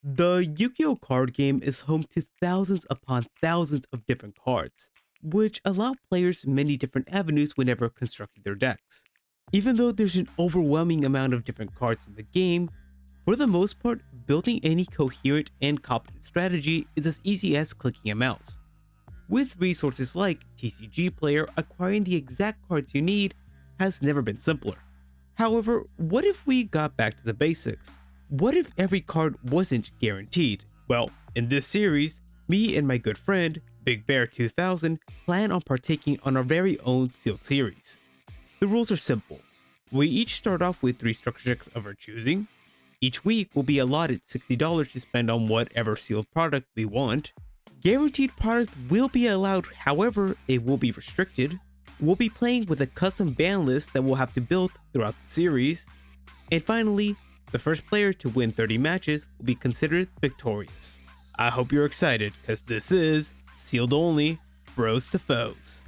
The Yu-Gi-Oh card game is home to thousands upon thousands of different cards, which allow players many different avenues whenever constructing their decks. Even though there's an overwhelming amount of different cards in the game, for the most part, building any coherent and competent strategy is as easy as clicking a mouse. With resources like TCG Player, acquiring the exact cards you need has never been simpler. However, what if we got back to the basics? What if every card wasn't guaranteed? Well, in this series, me and my good friend, Big Bear 2000, plan on partaking on our very own sealed series. The rules are simple. We each start off with 3 structure decks of our choosing. Each week will be allotted $60 to spend on whatever sealed product we want. Guaranteed product will be allowed, however, it will be restricted. We'll be playing with a custom ban list that we'll have to build throughout the series. And finally, the first player to win 30 matches will be considered victorious. I hope you're excited, because this is Sealed Only, Bros to Foes.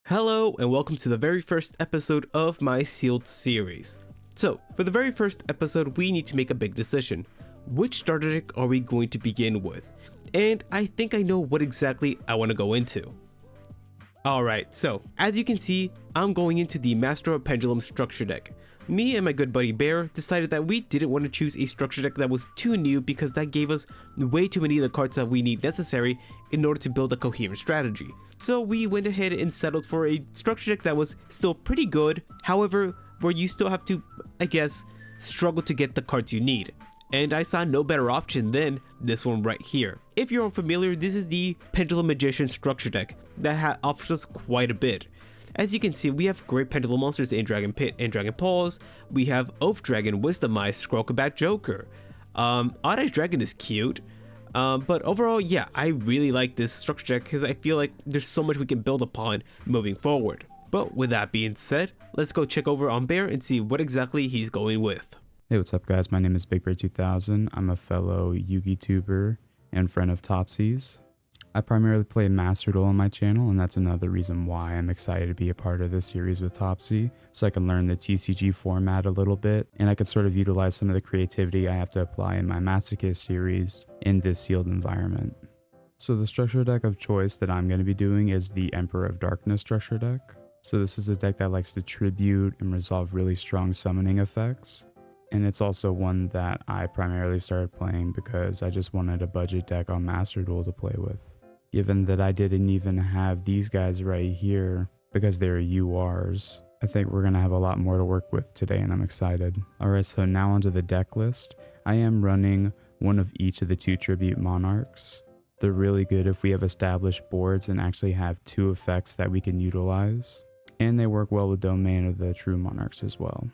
Hello and welcome to the very first episode of my Sealed series. So, for the very first episode, we need to make a big decision. Which starter deck are we going to begin with? And I think I know what exactly I want to go into. Alright, so as you can see, I'm going into the Master of Pendulum structure deck. Me and my good buddy Bear decided that we didn't want to choose a structure deck that was too new because that gave us way too many of the cards that we need necessary in order to build a coherent strategy. So we went ahead and settled for a structure deck that was still pretty good, however, where you still have to, I guess, struggle to get the cards you need. And I saw no better option than this one right here. If you're unfamiliar, this is the Pendulum Magician structure deck that offers us quite a bit. As you can see, we have great Pendulum monsters in Dragon Pit and Dragon Paws. We have Oath Dragon, Wisdom Eye, Scrollback Joker. Odd Eyes Dragon is cute. But overall, yeah, I really like this structure deck because I feel like there's so much we can build upon moving forward. But with that being said, let's go check over on Bear and see what exactly he's going with. Hey, what's up guys? My name is Big Bear 2000. I'm a fellow Yu-gi-tuber and friend of Topsy's. I primarily play Master Duel on my channel, and that's another reason why I'm excited to be a part of this series with Topsy, so I can learn the TCG format a little bit, and I can sort of utilize some of the creativity I have to apply in my Masochist series in this sealed environment. So the structure deck of choice that I'm going to be doing is the Emperor of Darkness structure deck. So this is a deck that likes to tribute and resolve really strong summoning effects. And it's also one that I primarily started playing because I just wanted a budget deck on Master Duel to play with. Given that I didn't even have these guys right here because they're URs, I think we're going to have a lot more to work with today and I'm excited. Alright, so now onto the deck list. I am running one of each of the 2 tribute monarchs. They're really good if we have established boards and actually have 2 effects that we can utilize. And they work well with Domain of the True Monarchs as well.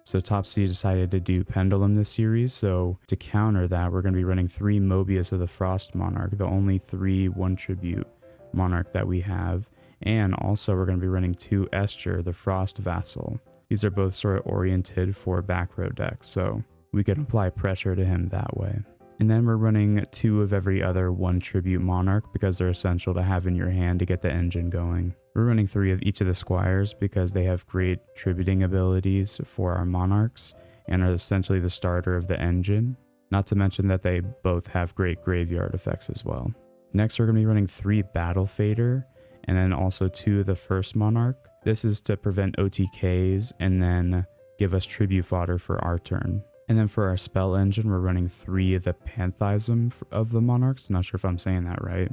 So Topsy decided to do Pendulum this series, so to counter that, we're going to be running 3 Mobius of the Frost Monarch, the only 3 1 tribute monarch that we have, and also we're going to be running 2 Escher, the Frost Vassal. These are both sort of oriented for back row decks, so we can apply pressure to him that way. And then we're running 2 of every other 1 tribute monarch because they're essential to have in your hand to get the engine going. We're running 3 of each of the squires because they have great tributing abilities for our monarchs and are essentially the starter of the engine, not to mention that they both have great graveyard effects as well. Next we're going to be running 3 Battle Fader and then also 2 of the first monarch. This is to prevent OTKs and then give us tribute fodder for our turn. And then for our spell engine, we're running 3 of the Panthism of the monarchs. I'm not sure if I'm saying that right,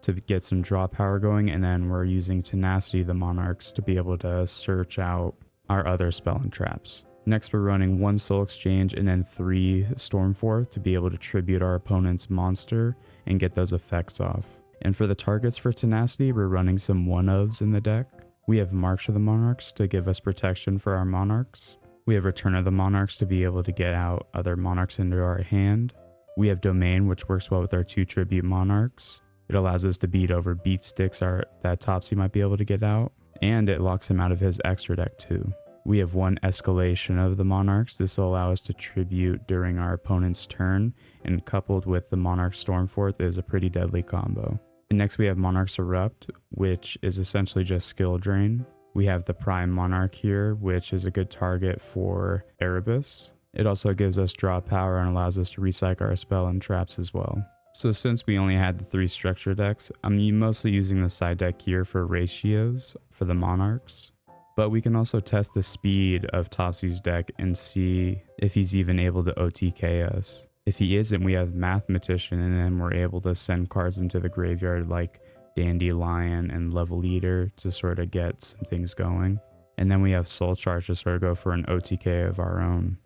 to get some draw power going, and then we're using Tenacity of the monarchs to be able to search out our other spell and traps. Next we're running 1 Soul Exchange and then 3 Stormforth to be able to tribute our opponent's monster and get those effects off. And for the targets for Tenacity, we're running some 1-ofs in the deck. We have March of the Monarchs to give us protection for our monarchs. We have Return of the Monarchs to be able to get out other monarchs into our hand. We have Domain, which works well with our 2 tribute monarchs. It allows us to beat over beat sticks that Topsy might be able to get out, and it locks him out of his extra deck too. We have 1 Escalation of the monarchs. This will allow us to tribute during our opponent's turn, and coupled with the Monarch Stormforth is a pretty deadly combo. And next we have Monarchs Erupt, which is essentially just skill drain. We have the Prime Monarch here, which is a good target for Erebus. It also gives us draw power and allows us to recycle our spell and traps as well. So since we only had the 3 structure decks, I'm mostly using the side deck here for ratios for the Monarchs. But we can also test the speed of Topsy's deck and see if he's even able to OTK us. If he isn't, we have Mathematician, and then we're able to send cards into the graveyard like Dandelion and Level Eater to sort of get some things going. And then we have Soul Charge to sort of go for an OTK of our own.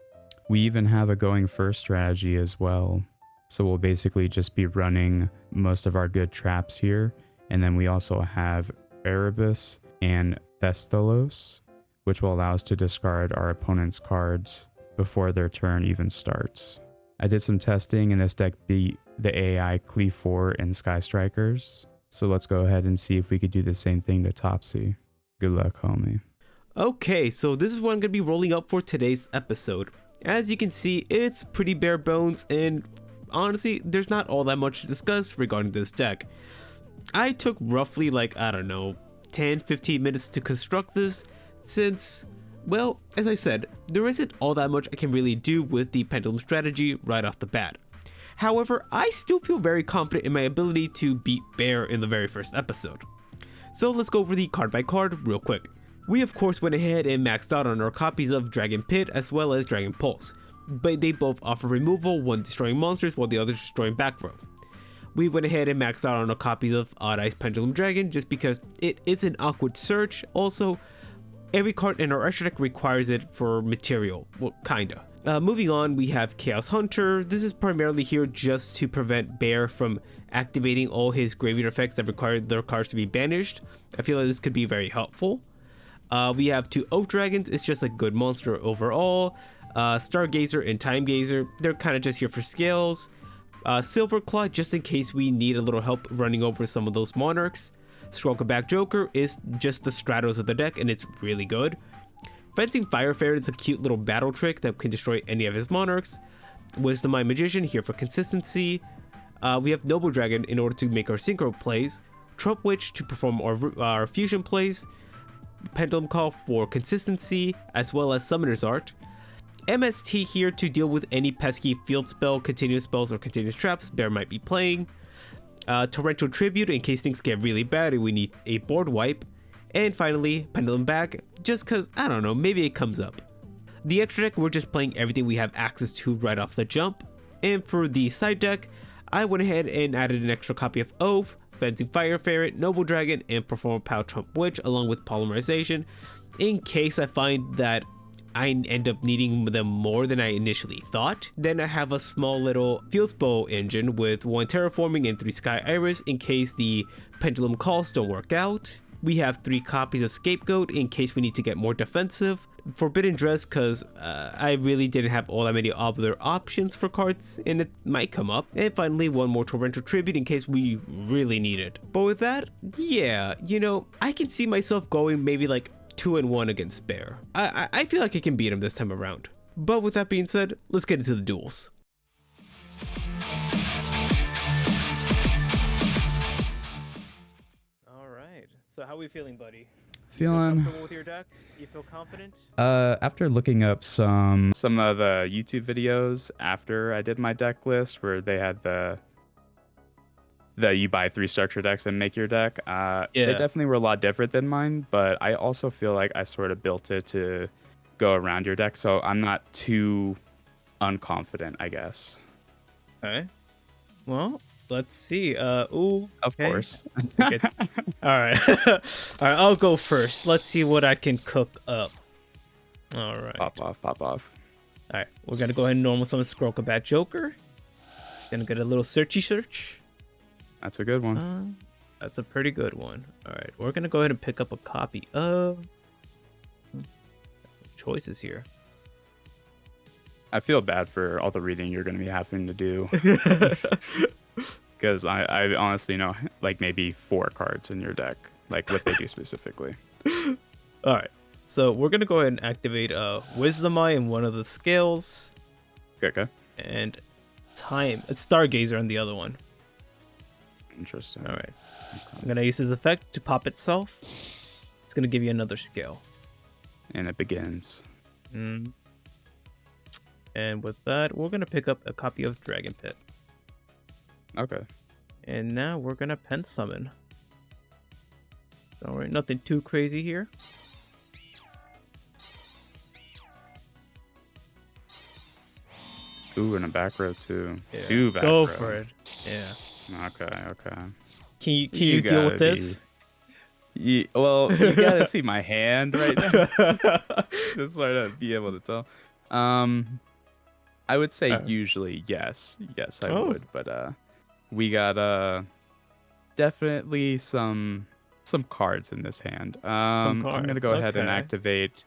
We even have a going first strategy as well. So we'll basically just be running most of our good traps here. And then we also have Erebus and Thestalos, which will allow us to discard our opponent's cards before their turn even starts. I did some testing and this deck beat the AI Cleave 4 and Sky Strikers. So let's go ahead and see if we could do the same thing to Topsy. Good luck, homie. Okay, so this is what I'm going to be rolling up for today's episode. As you can see, it's pretty bare bones, and honestly, there's not all that much to discuss regarding this deck. I took roughly 10-15 minutes to construct this, since, well, as I said, there isn't all that much I can really do with the Pendulum strategy right off the bat. However, I still feel very confident in my ability to beat Bear in the very first episode. So let's go over the card by card real quick. We of course went ahead and maxed out on our copies of Dragon Pit as well as Dragon Pulse, but they both offer removal, one destroying monsters while the other destroying back row. We went ahead and maxed out on our copies of Odd Eyes Pendulum Dragon just because it is an awkward search. Also, every card in our extra deck requires it for material, well, kinda. Moving on, we have Chaos Hunter. This is primarily here just to prevent Bear from activating all his graveyard effects that require their cards to be banished. I feel like this could be very helpful. We have 2 Oak Dragons. It's just a good monster overall. Stargazer and Time Gazer, they're kind of just here for scales. Silver Claw, just in case we need a little help running over some of those monarchs. Scrollback Joker is just the Stratos of the deck, and it's really good. Fencing Fire Ferret is a cute little battle trick that can destroy any of his monarchs. Wisdom Eye Magician here for consistency. We have Noble Dragon in order to make our synchro plays. Trump Witch to perform our fusion plays. Pendulum Call for consistency, as well as Summoner's Art. MST here to deal with any pesky field spell, continuous spells, or continuous traps Bear might be playing. Torrential Tribute in case things get really bad and we need a board wipe. And finally, Pendulum Bag, just cause, I don't know, maybe it comes up. The extra deck, we're just playing everything we have access to right off the jump. And for the side deck, I went ahead and added an extra copy of Oath, Fencing Fire Ferret, Noble Dragon, and Perform Power Trump Witch, along with Polymerization, in case I find that I end up needing them more than I initially thought. Then I have a small little Field Spell engine with 1 Terraforming and 3 Sky Iris in case the Pendulum Calls don't work out. We have 3 copies of Scapegoat in case we need to get more defensive. Forbidden Dress because I really didn't have all that many other options for cards and it might come up. And finally, 1 more Torrential Tribute in case we really need it. But with that, yeah, I can see myself going maybe 2-1 against Bear. I feel like I can beat him this time around. But with that being said, let's get into the duels. So how are we feeling, buddy? Feeling comfortable with your deck? You feel confident? After looking up some of the YouTube videos after I did my deck list where they had the you buy 3 structure decks and make your deck, they definitely were a lot different than mine, but I also feel like I sort of built it to go around your deck, so I'm not too unconfident, I guess. Okay. Well, let's see. Of course. All right. All right, I'll go first. Let's see what I can cook up. All right. Pop off. All right, we're going to go ahead and normal summon Scrollback Joker. Gonna get a little searchy search. That's a good one. That's a pretty good one. All right, we're going to go ahead and pick up a copy of... Got some choices here. I feel bad for all the reading you're going to be having to do. Because I honestly know maybe 4 cards in your deck, what they do specifically. All right, so we're going to go ahead and activate Wisdom Eye in one of the scales. Okay. And Stargazer on the other one. Interesting. All right. I'm going to use his effect to pop itself. It's gonna give you another skill. And it begins. Mm. And with that, we're gonna pick up a copy of Dragon Pit. Okay. And now we're gonna pen summon. Alright, nothing too crazy here. Ooh, and a back row too. Yeah. 2 back Go row. for it. Yeah. Okay. Can you deal with this? Well, you gotta see my hand right now to sort of be able to tell. I would say usually yes, I would, but we got definitely some cards in this hand. I'm gonna go ahead and activate.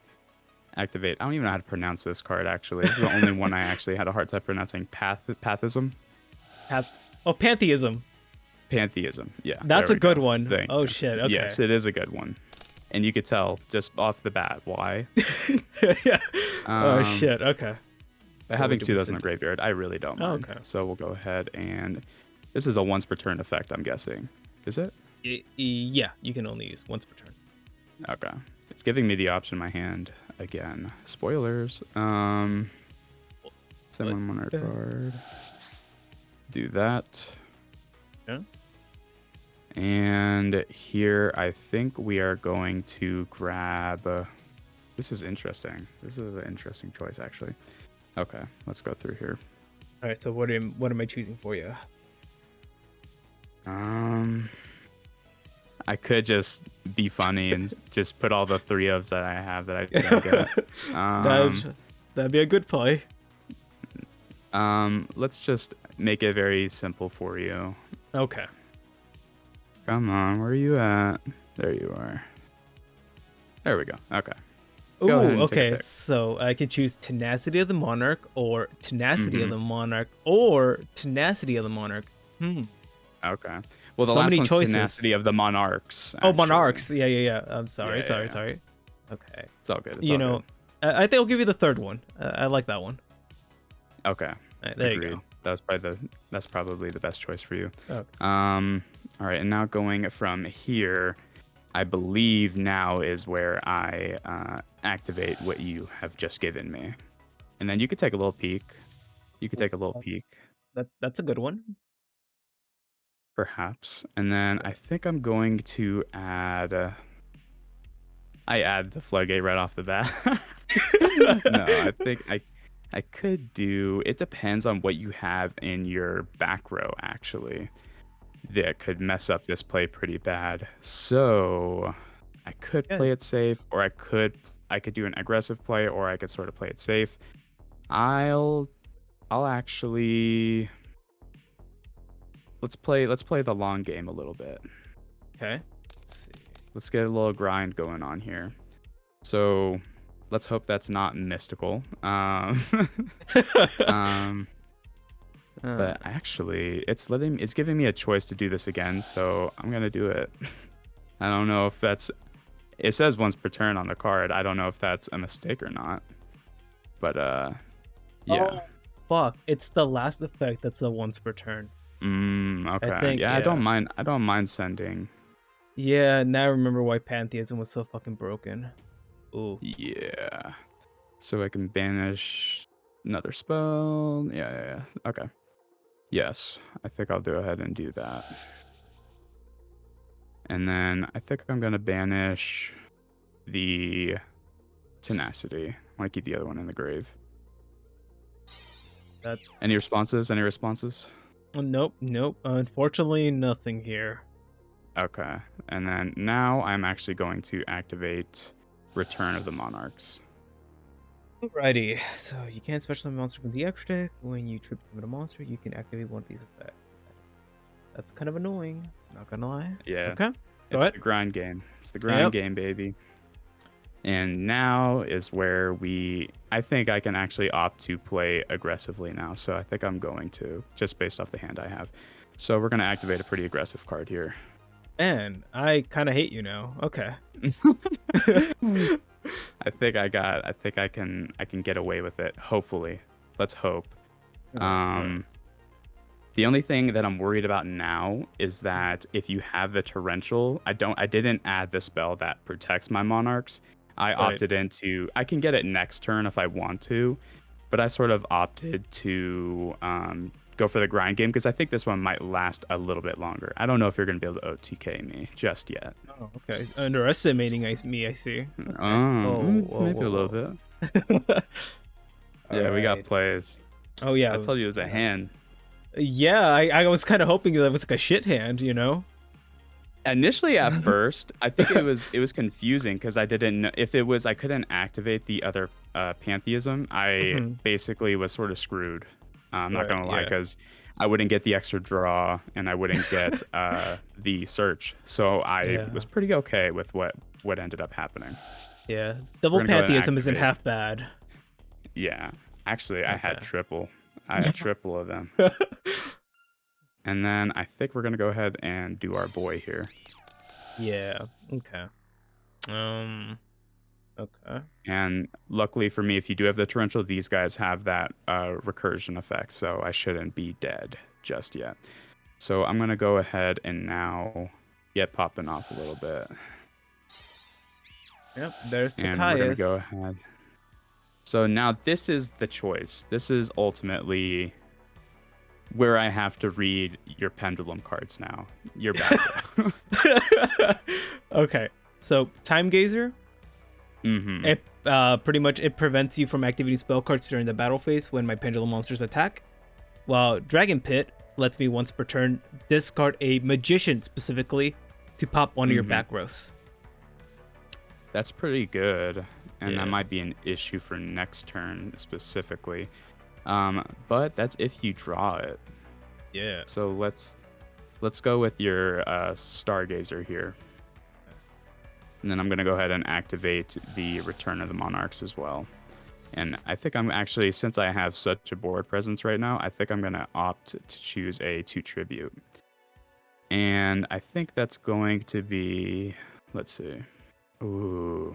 I don't even know how to pronounce this card actually. This is the only one I actually had a hard time pronouncing. Pantheism. Pantheism. Pantheism. Yeah. That's a good one. Thank oh you. shit. Okay. Yes, it is a good one. And you could tell just off the bat why. Yeah. Oh shit. Okay. But having 2 dozen in the graveyard, I really don't mind. Okay. So we'll go ahead and this is a once per turn effect, I'm guessing. Is it? Yeah, you can only use once per turn. Okay. It's giving me the option in my hand again. Spoilers. Summon monarch card. Do that. Yeah. And here I think we are going to grab. This is interesting. This is an interesting choice actually. Okay, let's go through here. All right. So what am I choosing for you? I could just be funny and just put all the 3 ofs that I have that I didn't get. That'd be a good play. Let's just make it very simple for you. Okay. Come on, where are you at? There you are. There we go. Okay. Ooh, okay. So I can choose Tenacity of the Monarch, or Tenacity of the Monarch, or Tenacity of the Monarch. Okay. Well, the So last many one's choices. Tenacity of the Monarchs. Oh, actually. Monarchs. Yeah. I'm sorry. Yeah. Sorry. Okay. It's all good. It's You all know, good. I think I'll give you the third one. I like that one. Okay. All right, there Agreed. you go. That's probably the best choice for you. Okay. All right, and now going from here, I believe now is where I activate what you have just given me, and then you could take a little peek. That's a good one. Perhaps, and then I think I'm going to add. I add the floodgate right off the bat. No, I think I could do. It depends on what you have in your back row, actually. That could mess up this play pretty bad. So I could play it safe, or I could do an aggressive play, or I could sort of play it safe. I'll actually let's play the long game a little bit. Okay. Let's see. Let's get a little grind going on here. So let's hope that's not mystical. But actually, it's giving me a choice to do this again, so I'm gonna do it. I don't know if that's. It says once per turn on the card. I don't know if that's a mistake or not. But yeah. Oh, fuck! It's the last effect that's a once per turn. Okay. I don't mind. I don't mind sending. Yeah. Now I remember why Pantheism was so fucking broken. Ooh. Yeah. So I can banish another spell. Yeah. Okay. Yes, I think I'll go ahead and do that. And then I think I'm going to banish the Tenacity. I want to keep the other one in the grave. That's... Any responses? Nope. Unfortunately, nothing here. Okay. And then now I'm actually going to activate Return of the Monarchs. Alrighty, so you can't special summon a monster from the extra deck. When you tribute summon a monster, you can activate one of these effects. That's kind of annoying, not gonna lie. Yeah. Okay. Go It's ahead. the grind game. It's the grind game, baby. And now is where I think I can actually opt to play aggressively now. So I think I'm going to, just based off the hand I have. So we're going to activate a pretty aggressive card here. And I kind of hate you now. Okay. I think I can get away with it. Hopefully. Let's hope. The only thing that I'm worried about now is that if you have the torrential, I didn't add the spell that protects my monarchs. I opted into, I can get it next turn if I want to, but I sort of opted to go for the grind game because I think this one might last a little bit longer. I don't know if you're going to be able to OTK me just yet. Oh, okay. Underestimating me, I see. Okay. Maybe a little bit. Yeah, we got plays. Oh, yeah. I told you it was a hand. Yeah, I was kind of hoping that it was like a shit hand, you know? Initially, at first, I think it was confusing because I didn't know if it was I couldn't activate the other pantheism. I basically was sort of screwed. I'm not gonna lie, because I wouldn't get the extra draw and I wouldn't get the search. So I was pretty okay with what ended up happening. Yeah, double pantheism isn't half bad. Yeah, actually, I had triple. I had triple of them. And then I think we're gonna go ahead and do our boy here. Yeah. Okay. Okay. And luckily for me, if you do have the torrential, these guys have that recursion effect, so I shouldn't be dead just yet. So I'm gonna go ahead and now get popping off a little bit. Yep. There's the and Caius. We're gonna go ahead. So now this is the choice. This is ultimately where I have to read your pendulum cards now. Your back. Okay. So Time Gazer. It pretty much it prevents you from activating spell cards during the battle phase when my pendulum monsters attack. While Dragon Pit lets me once per turn discard a magician specifically to pop one of your back rows. That's pretty good. And that might be an issue for next turn specifically. But that's if you draw it. Yeah. So let's go with your Stargazer here. And then I'm going to go ahead and activate the Return of the Monarchs as well. And I think I'm actually, since I have such a board presence right now, I think I'm going to opt to choose a 2 Tribute. And I think that's going to be, let's see. Ooh,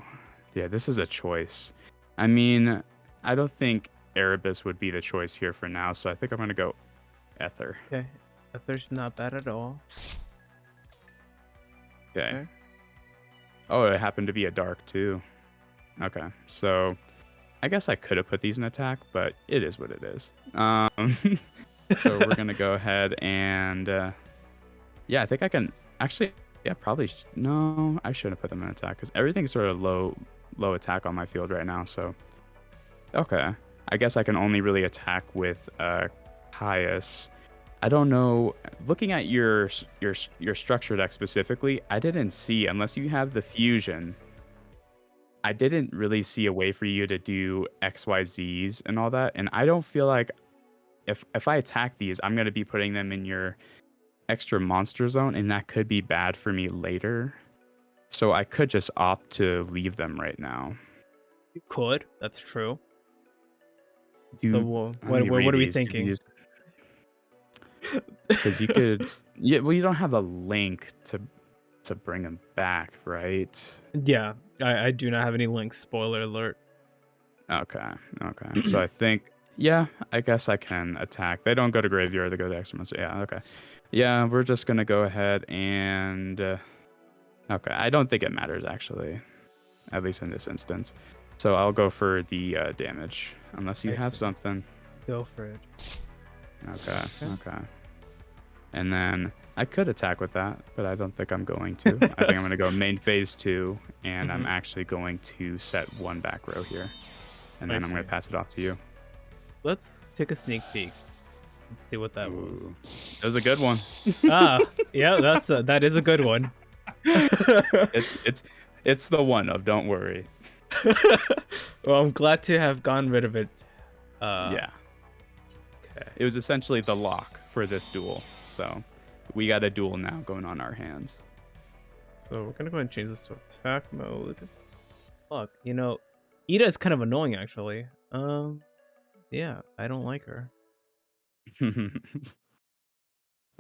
yeah, this is a choice. I mean, I don't think Erebus would be the choice here for now, so I think I'm going to go Ether. Okay, Ether's not bad at all. Okay. Oh, it happened to be a dark too. Okay, so I guess I could have put these in attack, but it is what it is. So we're gonna go ahead and yeah, I think I can actually. Yeah, probably. No, I shouldn't put them in attack because everything's sort of low attack on my field right now. So okay, I guess I can only really attack with Caius. I don't know. Looking at your structure deck specifically, I didn't see, unless you have the fusion, I didn't really see a way for you to do XYZs and all that. And I don't feel like if I attack these, I'm gonna be putting them in your extra monster zone, and that could be bad for me later. So I could just opt to leave them right now. You could. That's true. So what are we thinking? Because you could, yeah. Well, you don't have a link to bring them back, right? Yeah, I do not have any links. Spoiler alert. Okay. So I think, yeah, I guess I can attack. They don't go to graveyard; they go to extra monster. Yeah. Okay. Yeah, we're just gonna go ahead and. Okay, I don't think it matters actually, at least in this instance. So I'll go for the damage, unless you have something. Go for it. Okay. And then I could attack with that, but I don't think I'm going to. I think I'm going to go main phase 2, and I'm actually going to set 1 back row here. And then I'm going to pass it off to you. Let's take a sneak peek. Let's see what that was. That was a good one. Yeah, that is a good one. It's the one of, don't worry. Well, I'm glad to have gotten rid of it. Yeah. Okay. It was essentially the lock for this duel. So we got a duel now going on our hands. So we're gonna go ahead and change this to attack mode. Fuck, Ida is kind of annoying actually. Yeah, I don't like her.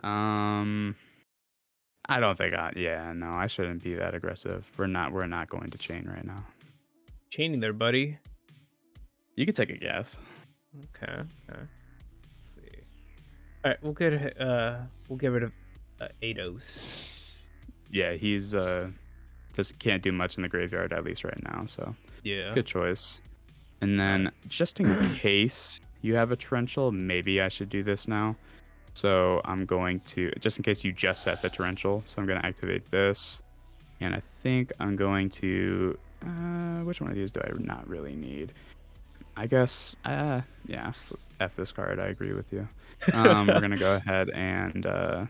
I don't think I shouldn't be that aggressive. We're not going to chain right now. Chaining there, buddy. You could take a guess. Okay. Let's see. All right, we'll get rid of Ados. Yeah, he's just can't do much in the graveyard at least right now. So Yeah. good choice. And then just in case you have a torrential, maybe I should do this now. So I'm going to, just in case you just set the torrential, so I'm going to activate this. And I think I'm going to, which one of these do I not really need? I guess, yeah, F this card. I agree with you. We're going to go ahead and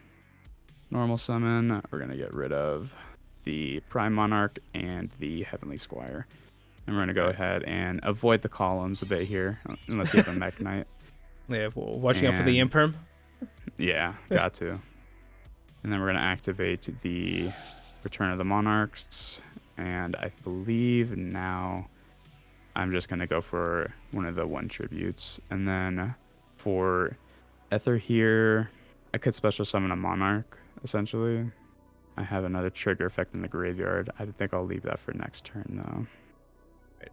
normal summon. We're going to get rid of the Prime Monarch and the Heavenly Squire. And we're going to go ahead and avoid the columns a bit here, unless you have a Mech Knight. Yeah, watching out for the Imperm. Yeah, got to. And then we're going to activate the Return of the Monarchs. And I believe now I'm just going to go for one of the 1 tributes. And then for Ether here, I could special summon a Monarch, essentially. I have another trigger effect in the graveyard. I think I'll leave that for next turn, though.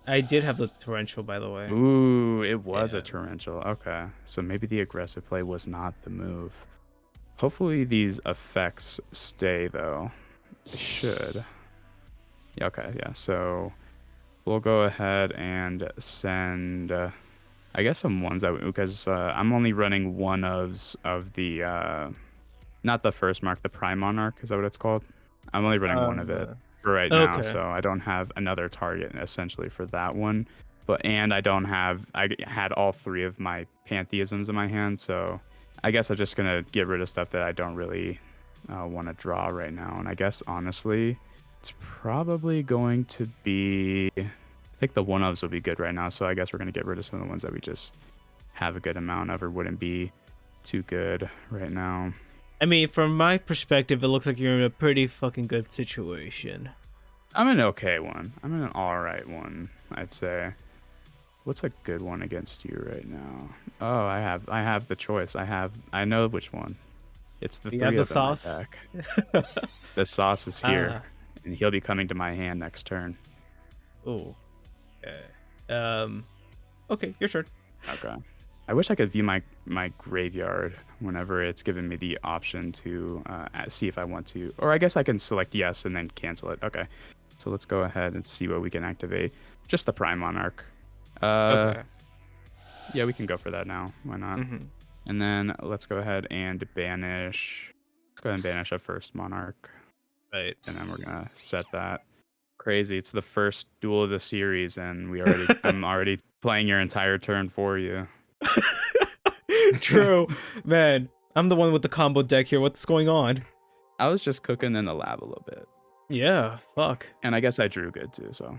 I did have the torrential, by the way. Ooh, it was a torrential. Okay, so maybe the aggressive play was not the move. Hopefully these effects stay, though. They should. Yeah, okay, yeah. So we'll go ahead and send, I guess, some ones out because I'm only running one of the, not the first mark, the Prime Monarch. Is that what it's called? I'm only running one of it for right now, so I don't have another target essentially for that one. And I had all 3 of my pantheisms in my hand, so I guess I'm just gonna get rid of stuff that I don't really want to draw right now. And I guess honestly, it's probably going to be, I think the 1-ofs will be good right now. So I guess we're gonna get rid of some of the ones that we just have a good amount of or wouldn't be too good right now. I mean, from my perspective, it looks like you're in a pretty fucking good situation. I'm in an okay one. I'm in an all right one, I'd say. What's a good one against you right now? Oh, I have the choice. I know which one. It's the 3 of them sauce? deck. The sauce is here, and he'll be coming to my hand next turn. Oh. Okay. Okay, your turn. Okay. I wish I could view my graveyard whenever it's given me the option to see if I want to. Or I guess I can select yes and then cancel it. Okay. So let's go ahead and see what we can activate. Just the Prime Monarch. Okay. Yeah, we can go for that now. Why not? Mm-hmm. And then let's go ahead and banish. Let's go ahead and banish a first Monarch. Right. And then we're going to set that. Crazy. It's the first duel of the series, and I'm already playing your entire turn for you. True. Man, I'm the one with the combo deck here. What's going on? I was just cooking in the lab a little bit. Yeah, fuck. And I guess I drew good too, so.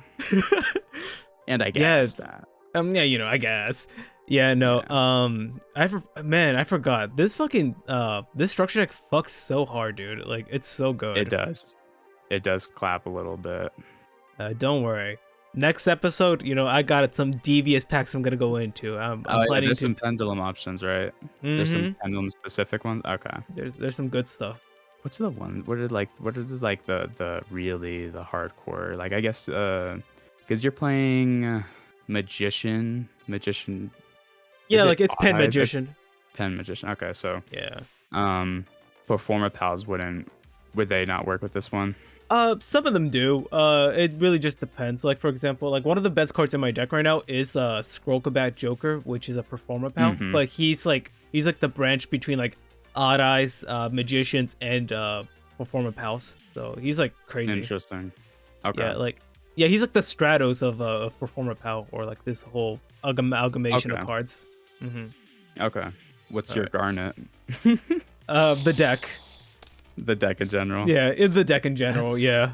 And I guess that. Yeah, I guess. Yeah, no. Yeah. I forgot. This fucking this structure deck fucks so hard, dude. Like, it's so good. It does. It does clap a little bit. Don't worry. Next episode, I got some devious packs I'm gonna go into. I'm planning there's some pendulum options, right? Mm-hmm. There's some pendulum specific ones. Okay. There's some good stuff. What's the one? What is the really the hardcore? Like, I guess because you're playing magician. Yeah, like it's pen magician. Pen magician. Okay, so yeah. Performa pals would they not work with this one? Some of them do. It really just depends. Like, for example, like one of the best cards in my deck right now is Scrollcabat Joker, which is a Performa pal. Mm-hmm. But he's like the branch between like Odd Eyes, magicians, and Performa pals. So he's like crazy. Interesting. Okay. Yeah, he's like the Stratos of Performa pal, or like this whole amalgamation of cards. Mm-hmm. Okay. What's your Garnet? The deck. The deck in general. Yeah, the deck in general. Yeah.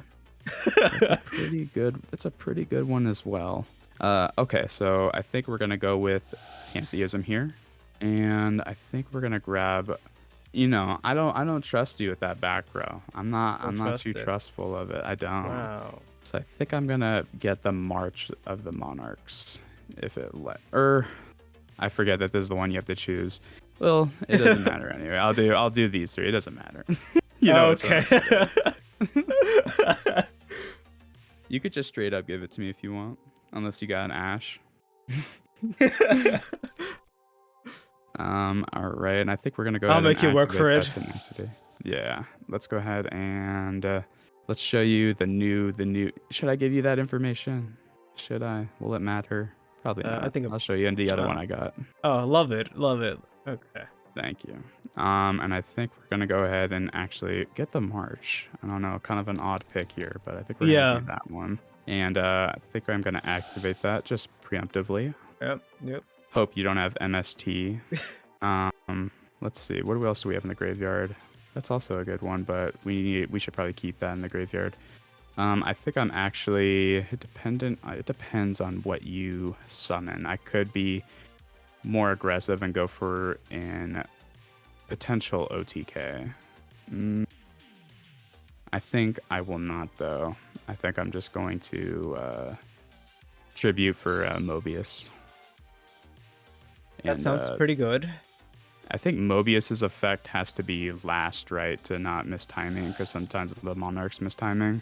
That's a pretty good. That's a pretty good one as well. Okay, so I think we're gonna go with Pantheism here, and I think we're gonna grab. I don't trust you with that back row. I'm not too trustful of it. I don't. Wow. So I think I'm gonna get the March of the Monarchs if it I forget that this is the one you have to choose. Well, it doesn't matter anyway. I'll do these 3. It doesn't matter. Okay. You could just straight up give it to me if you want, unless you got an Ash. All right, and I think we're gonna go I'll ahead and make you work for activate it. that tenacity. Yeah, let's go ahead and let's show you the new. Should I give you that information? Should I? Will it matter? Probably I not. think. I'll show you in the other one Uh, I got. oh, love it, love it. Okay. Thank you. And I think we're gonna go ahead and actually get the march. I don't know, kind of an odd pick here, but I think we're gonna Yeah. do that one. And I think I'm gonna activate that just preemptively. Yep. Yep. Hope you don't have MST. Let's see. What else do we have in the graveyard? That's also a good one, but we should probably keep that in the graveyard. I think I'm actually dependent. It depends on what you summon. I could be more aggressive and go for an potential OTK. I think I will not, though. I think I'm just going to tribute for Mobius. That sounds pretty good. I think Mobius's effect has to be last, right, to not miss timing, because sometimes the Monarchs miss timing.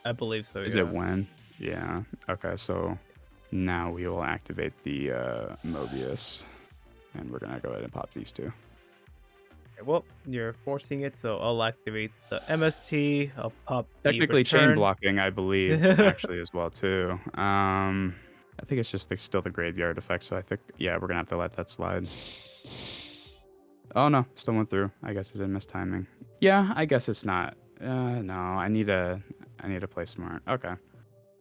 I believe so. Is yeah. it when? Yeah. Okay, so now we will activate the Mobius, and we're gonna go ahead and pop these two. Okay, well, you're forcing it, so I'll activate the MST. I'll pop the Technically, chain return. blocking, I believe, actually as well too. I think it's just still the graveyard effect, so I think we're gonna have to let that slide. Oh no, still went through. I guess it didn't miss timing. Yeah, I guess it's not. No, I need to play smart. Okay,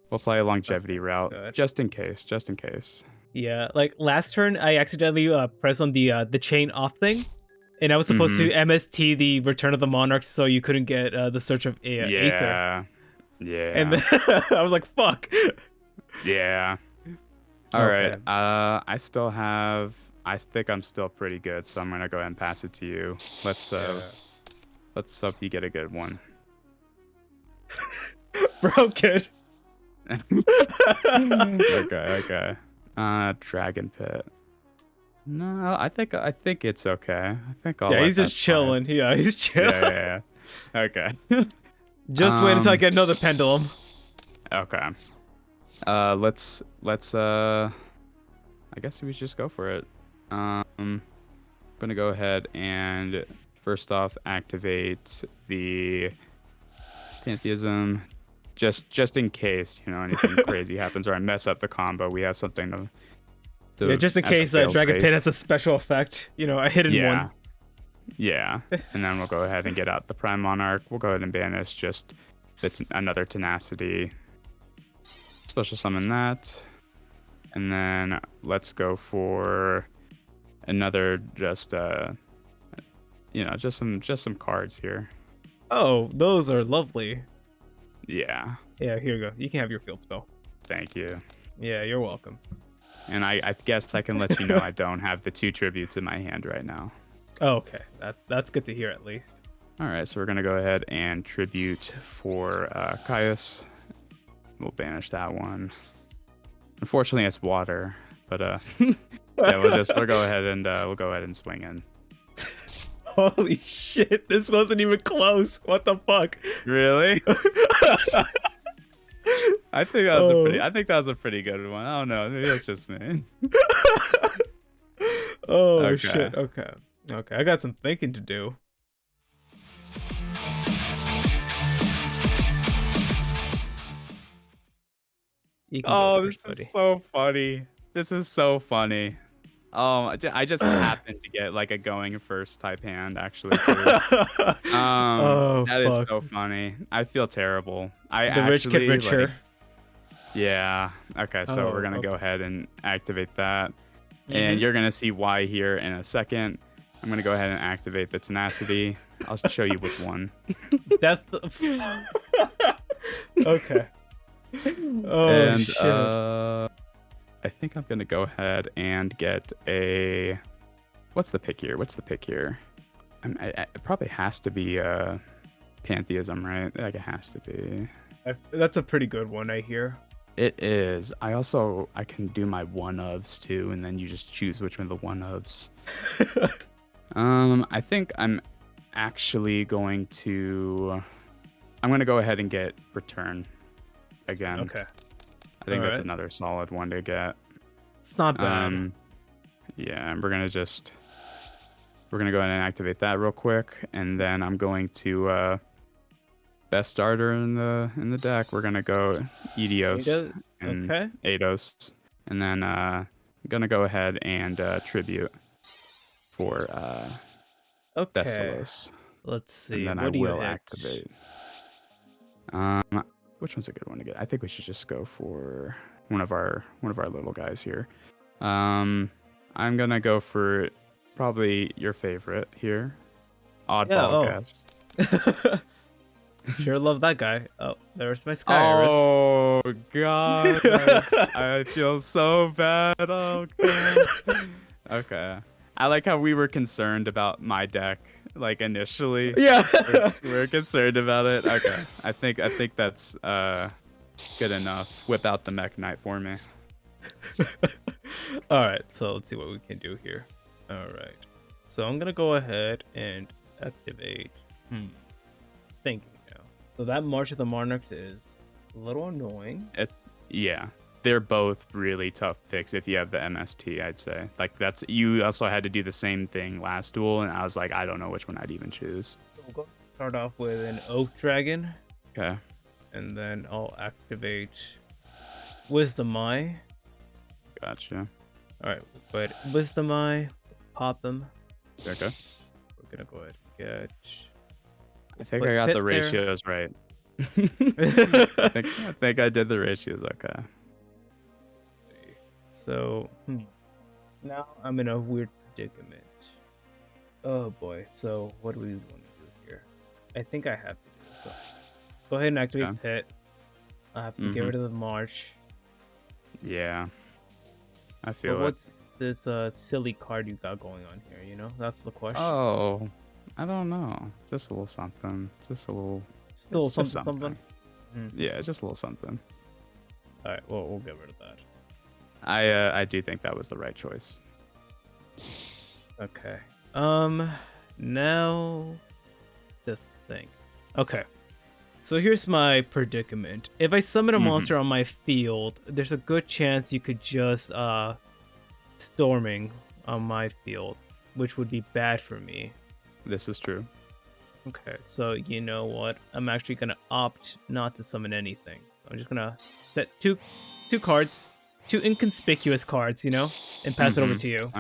we'll play a longevity route good. just in case. Just in case. Yeah, like last turn, I accidentally pressed on the chain off thing, and I was supposed to MST the Return of the Monarch, so you couldn't get the Search of Aether. Yeah. And then I was like, "Fuck." Yeah. All right. I still have. I think I'm still pretty good, so I'm gonna go ahead and pass it to you. Let's hope you get a good one. Broken. Okay. Dragon Pit. No, I think it's okay. I think I'll. Yeah, let he's just that slide. chilling. Yeah, he's chilling. Yeah. Okay. Just wait until I get another pendulum. Okay. Let's I guess we should just go for it. I'm gonna go ahead and first off activate the Pantheism, just in case anything crazy happens or I mess up the combo. We have something to Yeah, just in case Dragon Pit has a special effect. A hidden one. Yeah, and then we'll go ahead and get out the Prime Monarch. We'll go ahead and banish just another Tenacity. Special summon that. And then let's go for another just some cards here. Oh, those are lovely. Yeah. Yeah, here you go. You can have your field spell. Thank you. Yeah, you're welcome. And I guess I can let you know I don't have the 2 tributes in my hand right now. Oh, okay. That's good to hear at least. All right, so we're going to go ahead and tribute for Caius. We'll banish that one. Unfortunately, it's water, but we'll go ahead and swing in. Holy shit, this wasn't even close. What the fuck? Really? I think that was a pretty good one. I don't know. Maybe that's just me. Oh Okay. shit. Okay. I got some thinking to do. You can go Oh, first, this buddy. is so funny. This is so funny. I just happened to get like a going first type hand actually. Too. Oh, that is fuck. so funny. I feel terrible. The rich get richer. Yeah. Okay, so we're gonna go ahead and activate that, and you're gonna see why here in a second. I'm gonna go ahead and activate the Tenacity. I'll show you which one. That's the. Okay. Oh And shit. I think I'm gonna go ahead and get a. What's the pick here? It probably has to be Pantheism, right? Like it has to be. That's a pretty good one, I hear. It is. I can do my one ofs too, and then you just choose which one of the one ofs. I think I'm actually going to. I'm gonna go ahead and get Return again. Okay. I think that's another solid one to get. It's not bad. Yeah, and we're gonna just We're gonna go ahead and activate that real quick, and then I'm going to best starter in the deck. We're gonna go Edios and Okay. Ados, and then I'm gonna go ahead and tribute for Okay. Bestilos, Let's see. and then what I do you will hit? activate. Which one's a good one to get? I think we should just go for one of our little guys here. I'm gonna go for probably your favorite here, Oddball Guest. Sure love that guy. Oh, there's my Sky Iris. Oh god, I feel so bad. Oh god. Okay. I like how we were concerned about my deck, like initially. Yeah. we were concerned about it. Okay. I think that's good enough. Whip out the Mech Knight for me. All right, so let's see what we can do here. All right, so I'm gonna go ahead and activate. Thinking now. So that March of the Monarchs is a little annoying. Yeah. They're both really tough picks if you have the MST, I'd say. Like you also had to do the same thing last duel, and I was like, I don't know which one I'd even choose. So we'll go start off with an Oak Dragon. Okay. And then I'll activate Wisdom Eye. Gotcha. All right, but Wisdom Eye, pop them. Okay. We're gonna go ahead and get. I think put I got Pit the there. ratios right. I think I did the ratios okay. So now I'm in a weird predicament. Oh boy. So what do we want to do here? I think I have to do this. So go ahead and activate Pit. I have to get rid of the March. Yeah. I feel But it. what's this silly card you got going on here? You know, that's the question. Oh, I don't know. Just a little something. Just a little. Still it's just something. Yeah, just a little something. All right. Well, we'll get rid of that. I do think that was the right choice. Okay. Now the thing. Okay. So here's my predicament. If I summon a monster on my field, there's a good chance you could just storming on my field, which would be bad for me. This is true. Okay, so you know what? I'm actually gonna opt not to summon anything. I'm just gonna set two cards, two inconspicuous cards, you know, and pass it over to you.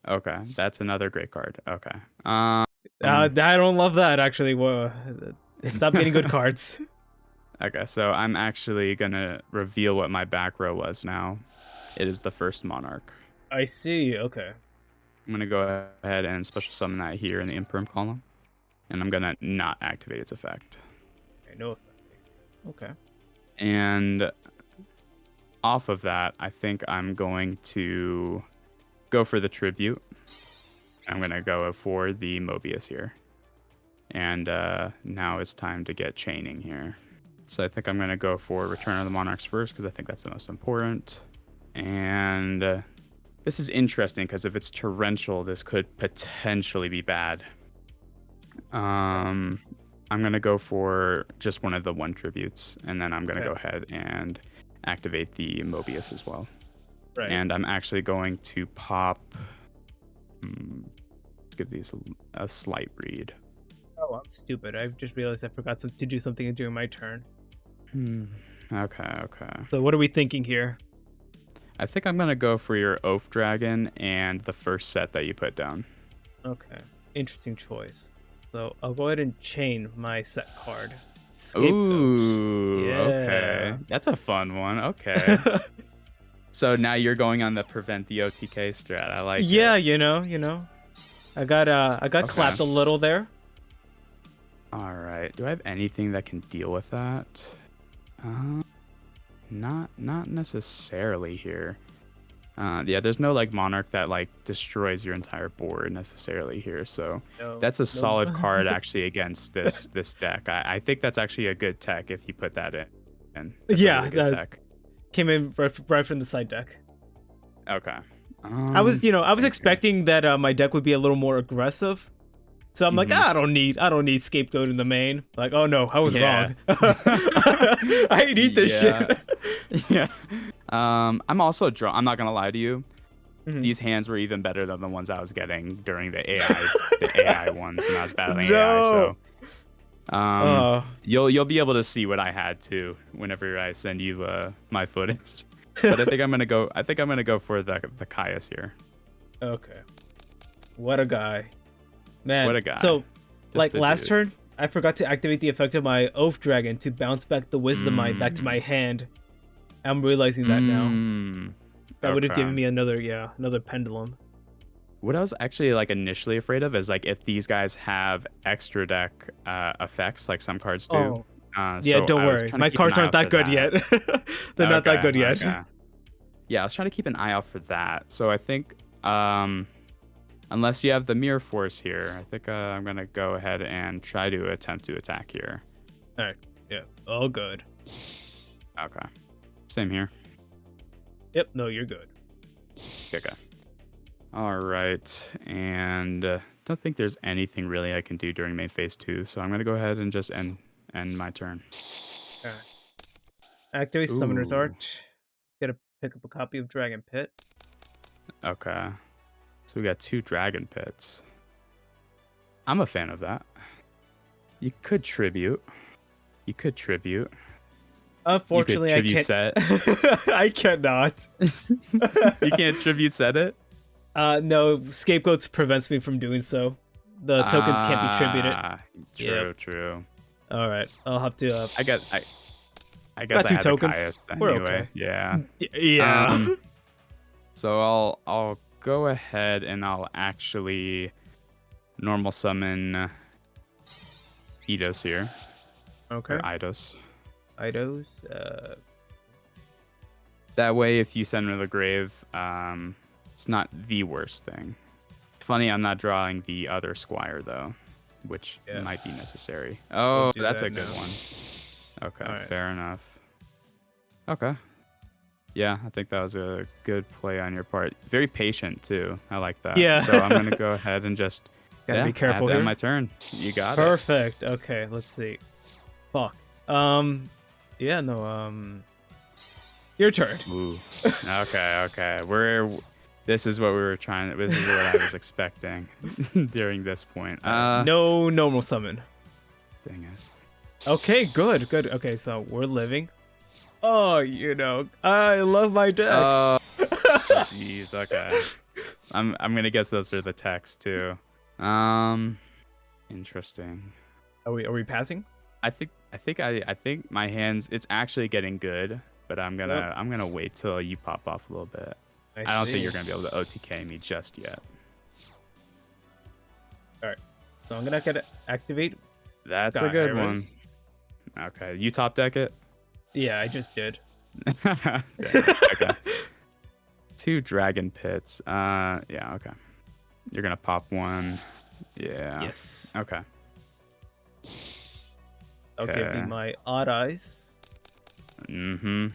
Okay, that's another great card. Okay. I don't love that actually. Whoa. Stop getting good cards. Okay, so I'm actually gonna reveal what my back row was now. It is the first Monarch. I see. Okay. I'm gonna go ahead and special summon that here in the Imperm column, and I'm gonna not activate its effect. I know effect. Okay. And off of that, I think I'm going to go for the tribute. I'm gonna go for the Mobius here. And now it's time to get chaining here. So I think I'm going to go for Return of the Monarchs first because I think that's the most important. And this is interesting because if it's torrential, this could potentially be bad. I'm going to go for just one of the one tributes, and then I'm going to go ahead and activate the Mobius as well. Right. And I'm actually going to pop... let's give these a slight read. Oh, I'm stupid. I just realized I forgot to do something during my turn. Okay. So what are we thinking here? I think I'm going to go for your Oath Dragon and the first set that you put down. Okay. Interesting choice. So I'll go ahead and chain my set card. Scapegoat. Ooh, Yeah. okay. That's a fun one. Okay. So now you're going on the prevent the OTK strat. I like it. Yeah, you know. I got clapped a little there. All right. Do I have anything that can deal with that? Not necessarily here. Yeah, there's no like Monarch that like destroys your entire board necessarily here. So that's a solid card actually against this deck. I think that's actually a good tech if you put that in. That's a really good tech. Came in right from the side deck. Okay. I was expecting that my deck would be a little more aggressive. So I'm like, I don't need Scapegoat in the main. Like, oh no, I was wrong. I need this shit. Yeah. I'm also I'm not gonna lie to you. Mhm. these hands were even better than the ones I was getting during the AI ones when I was battling AI. No. So you'll be able to see what I had too whenever I send you my footage. But I think I'm gonna go for the Caius here. Okay. What a guy. Man. What a guy. So, Just like a last dude. turn, I forgot to activate the effect of my Oath Dragon to bounce back the Wisdom Eye back to my Mm. hand. I'm realizing that now. Mm. That would have Okay. given me another pendulum. What I was actually like initially afraid of is like if these guys have extra deck effects like some cards do. Oh. Yeah, So don't I was worry. trying to My keep an cards eye aren't out that for good that. yet. They're not that good yet. Okay. Yeah, I was trying to keep an eye out for that. So I think unless you have the Mirror Force here, I think I'm gonna go ahead and try to attempt to attack here. All right. Yeah. Oh, good. Okay. Same here. Yep. No, you're good. Okay. All right, and don't think there's anything really I can do during main phase 2, so I'm gonna go ahead and just end my turn. All right. Activate Summoner's Ooh. Art. Gotta pick up a copy of Dragon Pit. Okay. So we got 2 Dragon Pits. I'm a fan of that. You could tribute. Unfortunately, I tribute can't. set. I cannot. You can't tribute set it? No, Scapegoats prevents me from doing so. The tokens can't be tributed. True. All right, I'll have to. I guess Got I 2 had the tokens. Caius We're anyway. okay. Yeah. Yeah. So I'll go ahead and I'll actually normal summon Eidos here. Okay. Or Eidos. Eidos. That way, if you send him to the grave, it's not the worst thing. Funny, I'm not drawing the other Squire though, which might be necessary. Oh, do that's that a good now. one. Okay, Alright. fair enough. Okay. Yeah, I think that was a good play on your part. Very patient too. I like that. Yeah. So I'm gonna go ahead and just Gotta be careful add here. my turn. You got it. Perfect. Okay, let's see. Fuck. Yeah. No. Your turn. Ooh. Okay. This is what we were trying. This is what I was expecting during this point. No normal summon. Dang it. Okay, good. Okay, so we're living. Oh, I love my deck. Oh, jeez. Okay. I'm gonna guess those are the texts too. Interesting. Are we passing? I think my hands. It's actually getting good, but I'm gonna wait till you pop off a little bit. I don't think you're gonna be able to OTK me just yet. All right. So I'm gonna activate. That's Sky a good Iris. one. Okay, you top deck it. Yeah, I just did. Damn, okay. 2 Dragon Pits. Yeah. Okay. You're gonna pop one. Yeah. Yes. Okay. I'll give Okay. me my Odd Eyes. Mm-hmm.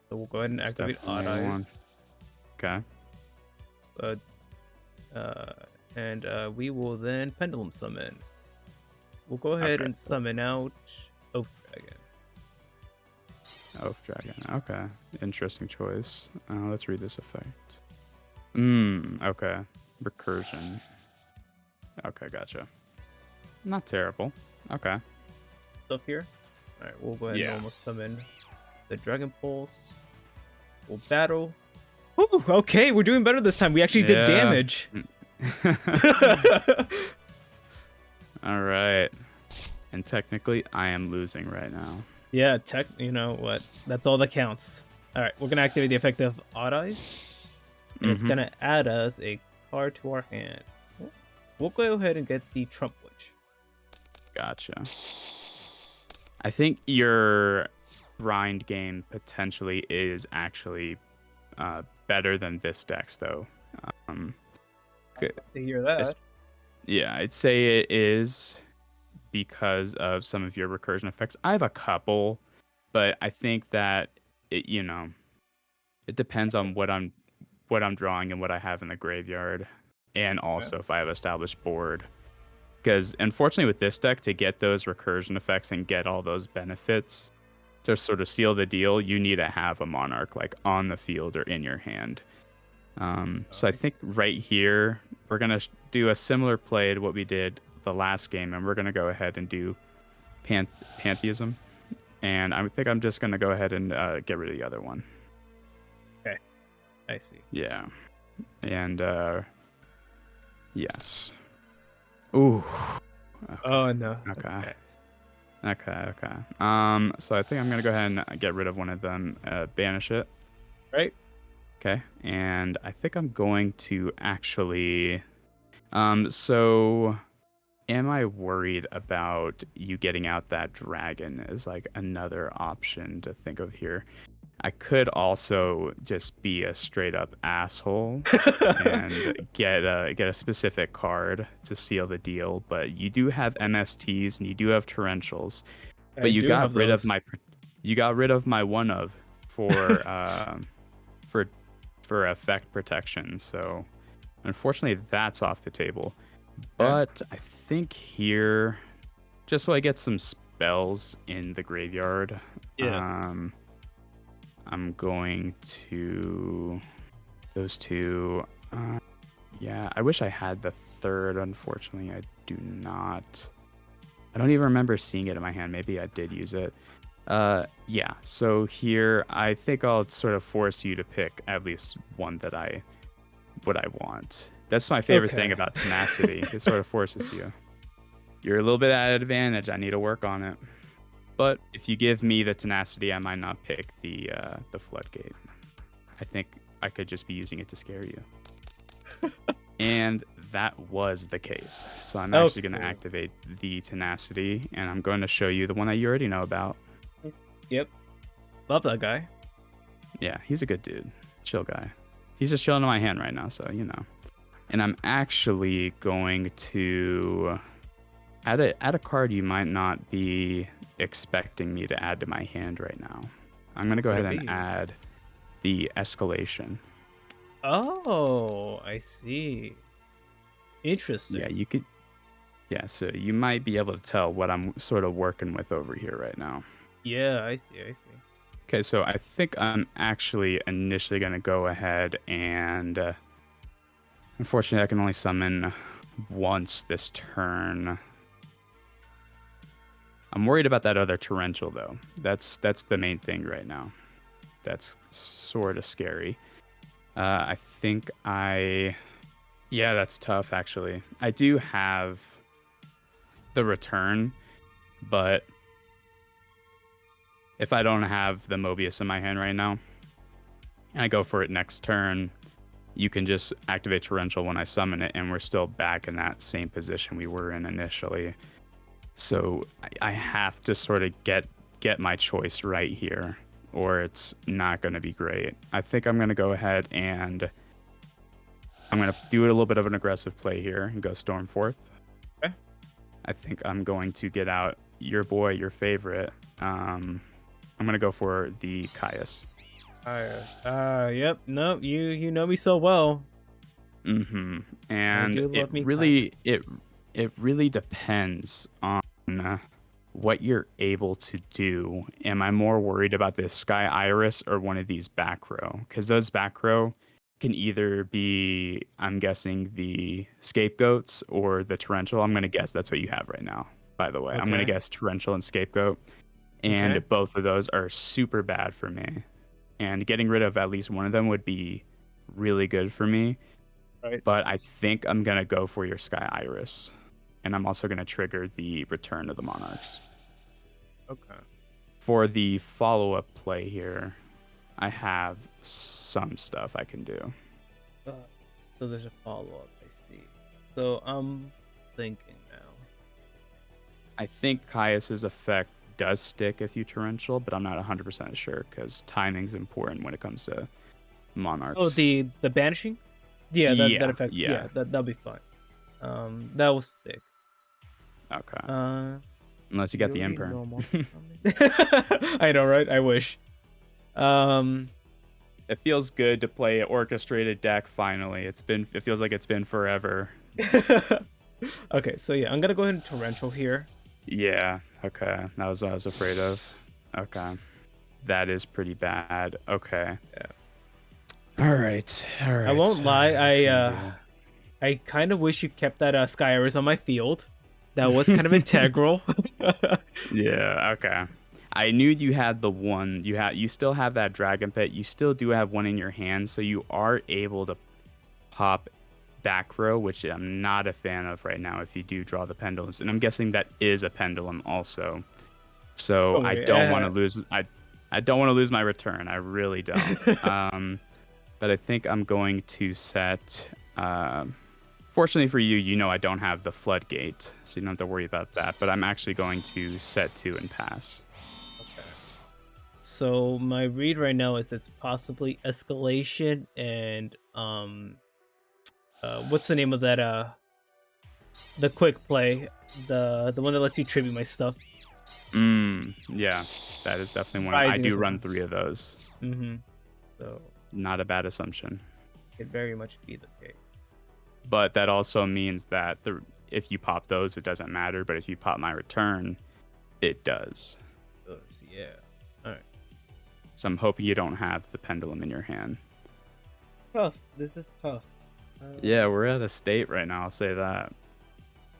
So we'll go ahead and It's activate Odd definitely Eyes. one. Okay. And we will then Pendulum Summon. We'll go ahead Okay. and summon out Oath Dragon. Oath Dragon. Okay. Interesting choice. Let's read this effect. Okay. Recursion. Okay, gotcha. Not terrible. Okay. Stuff here. All right, we'll go ahead and almost summon the Dragon Pulse. We'll battle. Ooh, okay, we're doing better this time. We actually did damage. All right. And technically, I am losing right now. Yeah, you know what? That's all that counts. All right, we're gonna activate the effect of Odd Eyes, and it's gonna add us a card to our hand. We'll go ahead and get the Trump Witch. Gotcha. I think your grind game potentially is actually better than this deck's, though. To hear that. Yeah, I'd say it is because of some of your recursion effects. I have a couple, but I think that it depends on what I'm drawing and what I have in the graveyard, and also if I have established board. Because unfortunately with this deck, to get those recursion effects and get all those benefits to sort of seal the deal, you need to have a Monarch like on the field or in your hand. So I think right here, we're going to do a similar play to what we did the last game, and we're going to go ahead and do pantheism. And I think I'm just going to go ahead and get rid of the other one. Okay. I see. Yeah. And yes. Ooh. Okay. Oh, no. Okay. So I think I'm going to go ahead and get rid of one of them, banish it. Right. Okay. And I think I'm going to actually... So am I worried about you getting out that dragon is like another option to think of here. I could also just be a straight up asshole and get a specific card to seal the deal, but you do have MSTs and you do have torrentials, but you got rid of my one of for for effect protection. So unfortunately that's off the table. But I think here, just so I get some spells in the graveyard, I'm going to those two. Yeah, I wish I had the third. Unfortunately, I do not. I don't even remember seeing it in my hand. Maybe I did use it. Yeah, so here, I think I'll sort of force you to pick at least one that what I want. That's my favorite thing about tenacity. It sort of forces you. You're a little bit at an advantage. I need to work on it. But if you give me the tenacity, I might not pick the floodgate. I think I could just be using it to scare you. And that was the case. So I'm actually going to activate the tenacity, and I'm going to show you the one that you already know about. Yep. Love that guy. Yeah, he's a good dude. Chill guy. He's just chilling in my hand right now, so you know. And I'm actually going to add a card you might not be expecting me to add to my hand right now. I'm going to go ahead and add the escalation. Oh, I see. Interesting. Yeah, you could. Yeah, so you might be able to tell what I'm sort of working with over here right now. Yeah, I see. Okay, so I think I'm actually initially going to go ahead and... unfortunately, I can only summon once this turn. I'm worried about that other torrential, though. That's the main thing right now. That's sort of scary. I think yeah, that's tough, actually. I do have the return, but if I don't have the Mobius in my hand right now, and I go for it next turn, you can just activate torrential when I summon it, and we're still back in that same position we were in initially. So I have to sort of get my choice right here, or it's not going to be great. I think I'm going to go ahead and I'm going to do a little bit of an aggressive play here and go Stormforth. Okay. I think I'm going to get out your boy, your favorite. I'm going to go for the Caius. Yep. No, you know me so well. Mm-hmm. And it really depends on what you're able to do. Am I more worried about this Sky Iris or one of these back row? Because those back row can either be, I'm guessing, the Scapegoats or the Torrential. I'm going to guess that's what you have right now, by the way. I'm going to guess Torrential and Scapegoat. And both of those are super bad for me. And getting rid of at least one of them would be really good for me. Right. But I think I'm going to go for your Sky Iris. And I'm also going to trigger the Return of the Monarchs. Okay. For the follow-up play here, I have some stuff I can do. So there's a follow-up, I see. So I'm thinking now. I think Caius's effect does stick if you torrential, but I'm not 100% sure because timing's important when it comes to Monarchs. Oh, the banishing? Yeah, that effect. Yeah, that'll be fine. That will stick. Okay. Unless you got the Emperor. I know, right? I wish. It feels good to play an orchestrated deck finally. It feels like it's been forever. Okay, so yeah, I'm gonna go ahead and torrential here. Yeah, okay. That was what I was afraid of. Okay. That is pretty bad. Okay. All right. I won't lie. I kind of wish you kept that Sky Iris on my field. That was kind of integral. Yeah. Okay. I knew you had the one. You still have that dragon pit. You still do have one in your hand, so you are able to pop back row, which I'm not a fan of right now. If you do draw the pendulums, and I'm guessing that is a pendulum also. So Oh, I wait, don't want to lose. I don't want to lose my return. I really don't. But I think I'm going to set. Fortunately for you, you know I don't have the floodgate, so you don't have to worry about that. But I'm actually going to set 2 and pass. Okay. So my read right now is it's possibly escalation and what's the name of that the quick play, the one that lets you tribute my stuff. Yeah, that is definitely one. Rising I or do something. run 3 of those. So Not a bad assumption. it very much be the case. But that also means that if you pop those, it doesn't matter. But if you pop my return, it does. Yeah. All right. So I'm hoping you don't have the pendulum in your hand. Tough. This is tough. Yeah, we're at a state right now. I'll say that.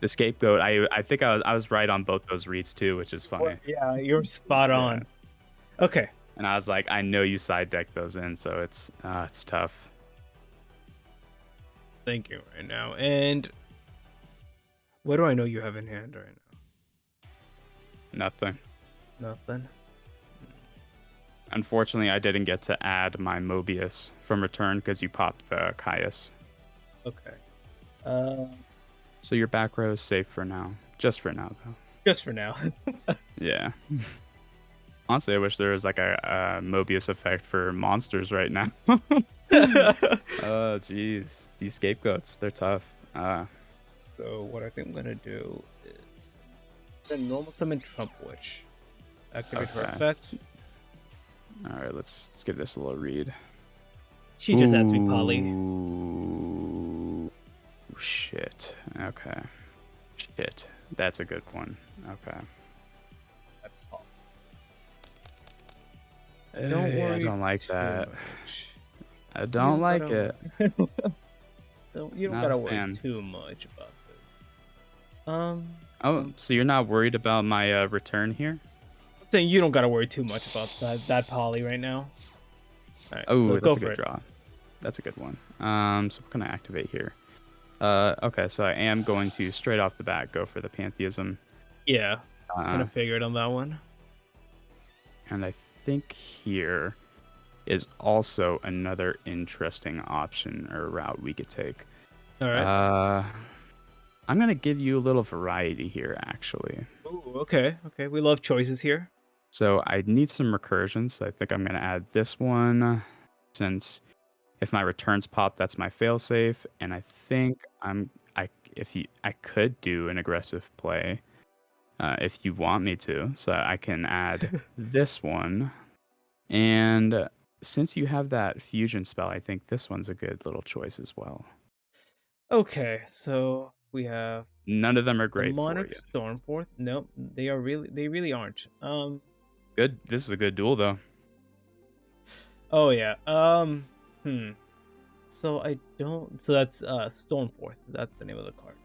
The scapegoat. I think I was right on both those reads too, which is funny. Yeah, you're spot on. Okay. And I was like, I know you side deck those in, so it's tough. Thank you right now. And what do I know you have in hand right now? Nothing. Nothing. Unfortunately, I didn't get to add my Mobius from return because you popped the Caius. Okay. So your back row is safe for now. Just for now, though. Just for now. Yeah. Honestly, I wish there was like a Mobius effect for monsters right now. Oh, jeez. These scapegoats, they're tough. So what I think I'm gonna do is the normal summon Trump Witch. Activate her Okay. effect. All right, let's give this a little read. She just adds me Polly. Ooh, shit. Okay. Shit. That's a good one. Okay. Don't worry. I don't like too that. much. I don't like it. You don't Not gotta a worry fan. too much about this. Oh, so you're not worried about my return here? I'm saying you don't gotta worry too much about that Polly right now. All right, Oh, so that's go a for good it. draw. That's a good one. So we're gonna activate here. Okay, so I am going to straight off the bat go for the Pantheism. Yeah, kind Uh, of figured on that one. and I think here is also another interesting option or route we could take. All right. I'm gonna give you a little variety here, actually. Ooh, okay. We love choices here. So I need some recursion, so I think I'm gonna add this one, since if my returns pop, that's my failsafe, and I think I could do an aggressive play, if you want me to, so I can add this one, and since you have that fusion spell, I think this one's a good little choice as well. Okay, so we have None of them are the great for Monarch you. Stormforth. Nope, they really aren't. Good. This is a good duel, though. Oh yeah. So I don't. So that's Stormforth. That's the name of the card.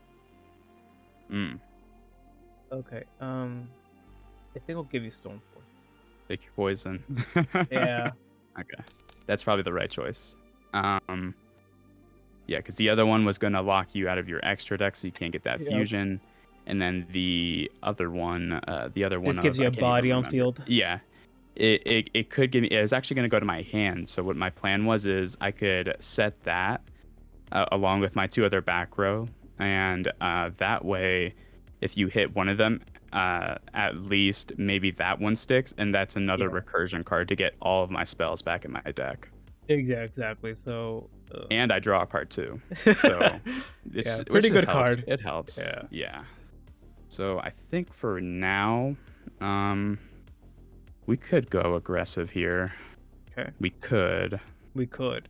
Okay. I think I'll give you Stormforth. Pick your poison. Yeah. Okay. That's probably the right choice. Yeah, because the other one was going to lock you out of your extra deck, so you can't get that Yep. fusion. And then the other one, Just gives you I a can't even body on remember. field. Yeah. It could give me. It was actually going to go to my hand. So what my plan was is I could set that along with my 2 other back row, and that way, if you hit one of them, at least maybe that one sticks, and that's another recursion card to get all of my spells back in my deck. Exactly. So. And I draw a card too. So it's pretty good helps. card. It helps. Yeah. Yeah. So I think for now, we could go aggressive here. Okay. We could. We could.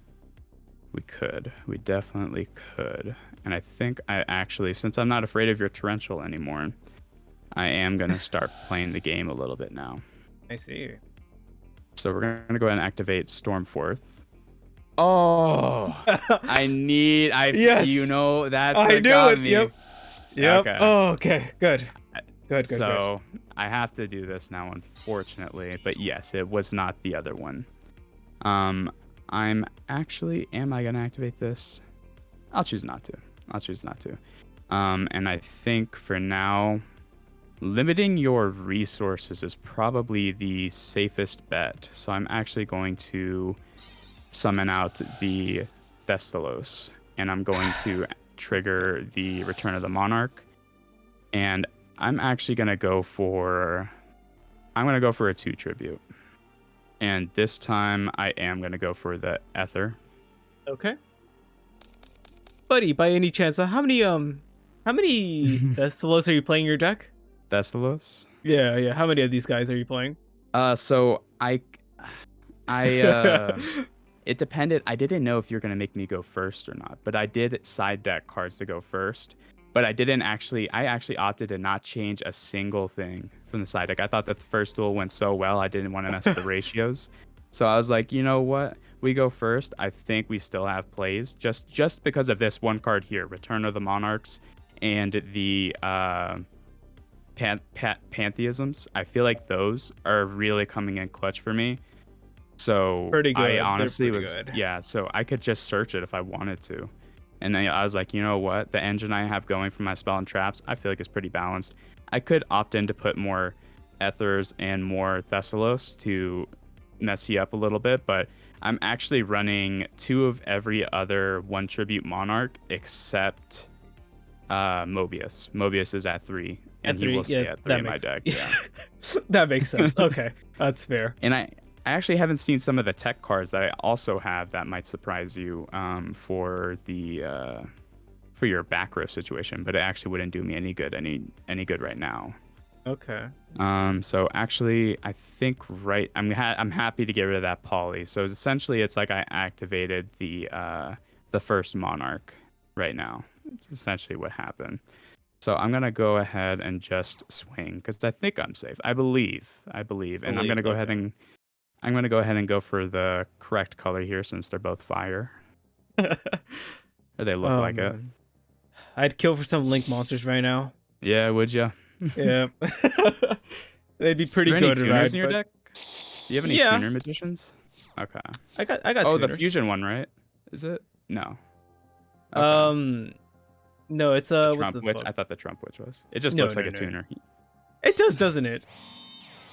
We definitely could. And I think I actually, since I'm not afraid of your torrential anymore, I am going to start playing the game a little bit now. I see. So we're going to go ahead and activate Stormforth. Oh, you Yes, know, that's I what knew got it. me. Yep. Yep. Okay. Oh, okay. Good. I- Good. Good. Good. So I have to do this now, unfortunately. But yes, it was not the other one. Um, am I gonna activate this? I'll choose not to. I'll choose not to. And I think for now, limiting your resources is probably the safest bet. So I'm actually going to summon out the Thestalos, and I'm going to trigger the Return of the Monarch. And I'm actually gonna go for a 2 tribute. And this time I am gonna go for the Ether. Okay. Buddy, by any chance, how many Solos are you playing in your deck? Thestalos. Yeah, yeah. How many of these guys are you playing? So I it depended. I didn't know if you're gonna make me go first or not, but I did side deck cards to go first. But I actually opted to not change a single thing from the side deck. I thought that the first duel went so well, I didn't want to mess with the ratios. So I was like, you know what? We go first. I think we still have plays just because of this one card here, Return of the Monarchs, and the pantheisms. I feel like those are really coming in clutch for me. So Pretty good. I honestly They're pretty was, good. yeah. So I could just search it if I wanted to. And then I was like, you know what? The engine I have going for my spell and traps, I feel like is pretty balanced. I could opt in to put more Ethers and more Thessalos to mess you up a little bit, but I'm actually running 2 of every other 1 tribute monarch except Mobius. Mobius is at 3, and At he 3, will stay yeah, at 3 that in my makes deck. Yeah. that makes sense. Okay, that's fair. And I actually haven't seen some of the tech cards that I also have that might surprise you for your back row situation, but it actually wouldn't do me any good right now. Okay. So actually, I think I'm happy to get rid of that poly. So essentially, it's like I activated the first monarch right now. It's essentially what happened. So I'm gonna go ahead and just swing because I think I'm safe. I believe, and I'm gonna go ahead and go for the correct color here since they're both fire. Or they look like it. I'd kill for some Link monsters right now. Yeah, would you? Yeah. They'd be pretty Are there good any to tuners ride, in your but deck? Do you have any yeah, tuner magicians? Okay. I got Oh, tuners. the fusion one, right? Is it? No. Okay. No, it's The what's Trump the Witch. fuck? I thought the Trump Witch was. It just No, looks like no, a no. tuner. It does, doesn't it?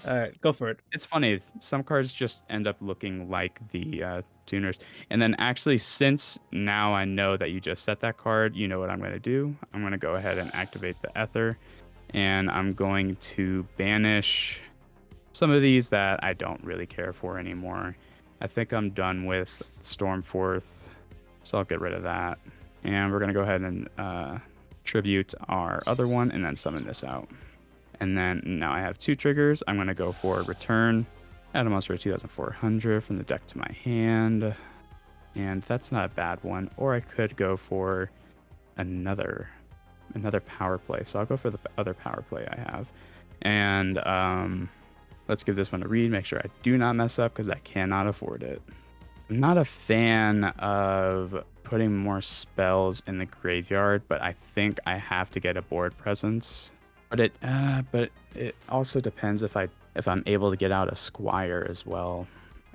All right, go for it. It's funny. Some cards just end up looking like the tuners. And then actually, since now I know that you just set that card, you know what I'm going to do. I'm going to go ahead and activate the Ether. And I'm going to banish some of these that I don't really care for anymore. I think I'm done with Stormforth, so I'll get rid of that. And we're going to go ahead and tribute our other one and then summon this out. And then now I have 2 triggers. I'm going to go for Return, add a monster 2,400 from the deck to my hand. And that's not a bad one. Or I could go for another power play. So I'll go for the other power play I have. And let's give this one a read. Make sure I do not mess up because I cannot afford it. I'm not a fan of putting more spells in the graveyard, but I think I have to get a board presence. But it also depends if I'm able to get out a Squire as well.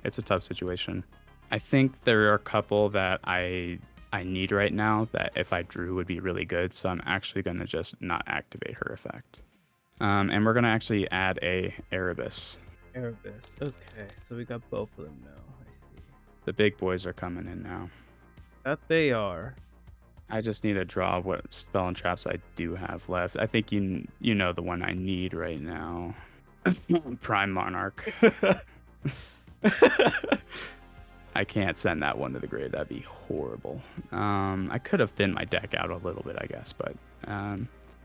It's a tough situation. I think there are a couple that I need right now that if I drew would be really good, so I'm actually going to just not activate her effect. And we're going to actually add a Erebus. Erebus. Okay, so we got both of them now. I see. The big boys are coming in now. That they are. I just need to draw what spell and traps I do have left. I think you know the one I need right now. Prime Monarch. I can't send that one to the grave. That'd be horrible. I could have thinned my deck out a little bit, I guess, but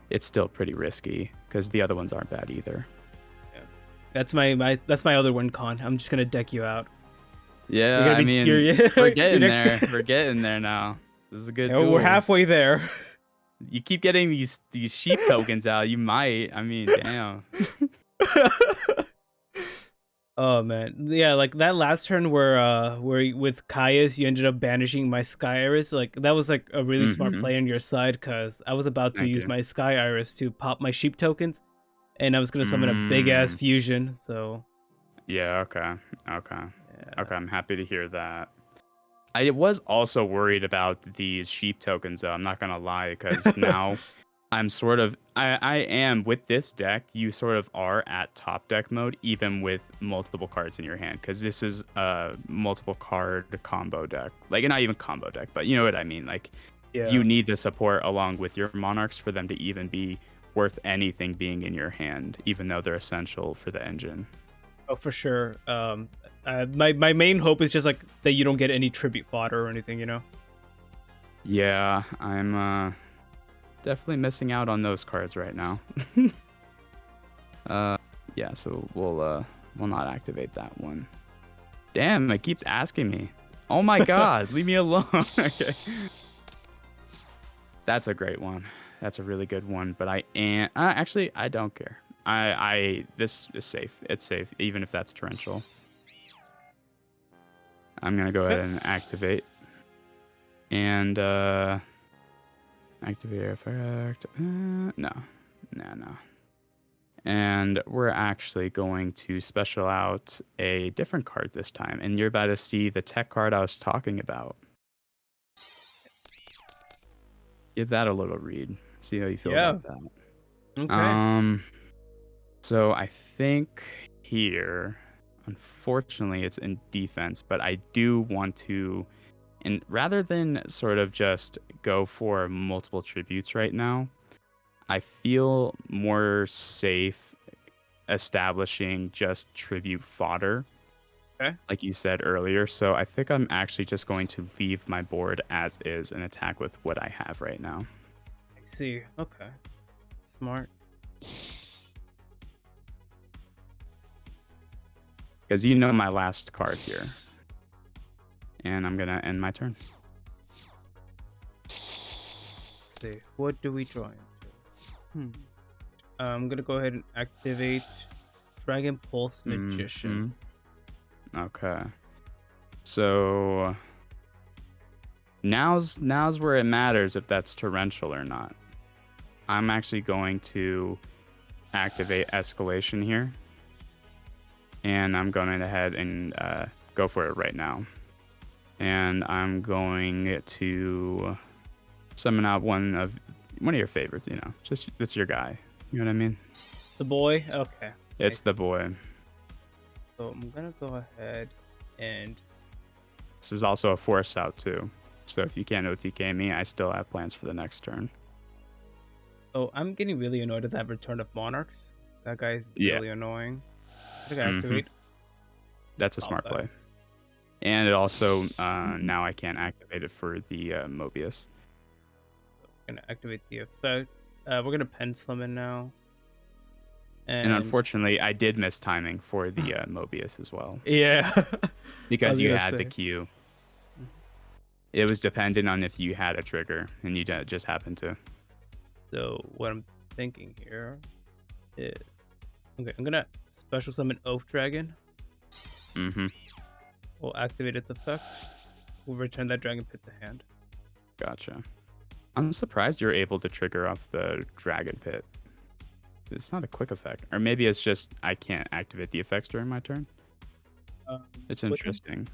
it's still pretty risky because the other ones aren't bad either. Yeah. That's my other one con. I'm just gonna deck you out. Yeah, I mean, we're getting there. We're getting there now. This is a good duel. We're halfway there. You keep getting these sheep tokens out. You might. I mean, damn. Oh man, yeah, like that last turn where with Caius you ended up banishing my Sky Iris. Like that was like a really smart Mm-hmm. play on your side because I was about to Thank use you. my Sky Iris to pop my sheep tokens, and I was gonna summon a big ass Mm, fusion. So yeah, okay. Okay. yeah, Okay, I'm happy to hear that. I was also worried about these sheep tokens though, I'm not gonna lie, because now I'm sort of I am with this deck, you sort of are at top deck mode, even with multiple cards in your hand, because this is a multiple card combo deck. Like not even combo deck, but you know what I mean. Like you yeah. need the support along with your monarchs for them to even be worth anything being in your hand, even though they're essential for the engine. Oh, for sure. My main hope is just like that you don't get any tribute fodder or anything, you know. Yeah, I'm definitely missing out on those cards right now. uh yeah, so we'll not activate that one. Damn, it keeps asking me. Oh my god, leave me alone. Okay. That's a great one. That's a really good one, but I am actually I don't care. I this is safe. It's safe even if that's torrential. I'm going to go ahead Okay. and activate and activate effect. No. No. And we're actually going to special out a different card this time. And you're about to see the tech card I was talking about. Give that a little read. See how you feel Yeah. about that. Okay. So I think here, unfortunately, it's in defense, but I do want to, and rather than sort of just go for multiple tributes right now, I feel more safe establishing just tribute fodder, Okay. like you said earlier. So I think I'm actually just going to leave my board as is and attack with what I have right now. I see. Okay. Smart. Because you know my last card here. And I'm going to end my turn. Let's see. What do we draw into? I'm gonna go ahead and activate Dragon Pulse Magician. Okay. So now's where it matters if that's torrential or not. I'm actually going to activate escalation here. And I'm going ahead and go for it right now. And I'm going to summon out one of your favorites, you know. Just it's your guy. You know what I mean? The boy? Okay. It's the boy. So I'm gonna go ahead and This is also a force out too. So if you can't OTK me, I still have plans for the next turn. oh, I'm getting really annoyed at that return of monarchs. That guy's really annoying. I think I activate. That's a smart play. And it also now I can't activate it for the Mobius. Gonna activate the effect. We're gonna pen summon now. And unfortunately, I did miss timing for the Mobius as well. Yeah. Because you had the Q. It was dependent on if you had a trigger, and you just happened to. So what I'm thinking here is, okay, I'm gonna special summon Oath Dragon. We'll activate its effect. We'll return that Dragon Pit to hand. Gotcha. I'm surprised you're able to trigger off the Dragon Pit. It's not a quick effect. Or maybe it's just I can't activate the effects during my turn. It's interesting.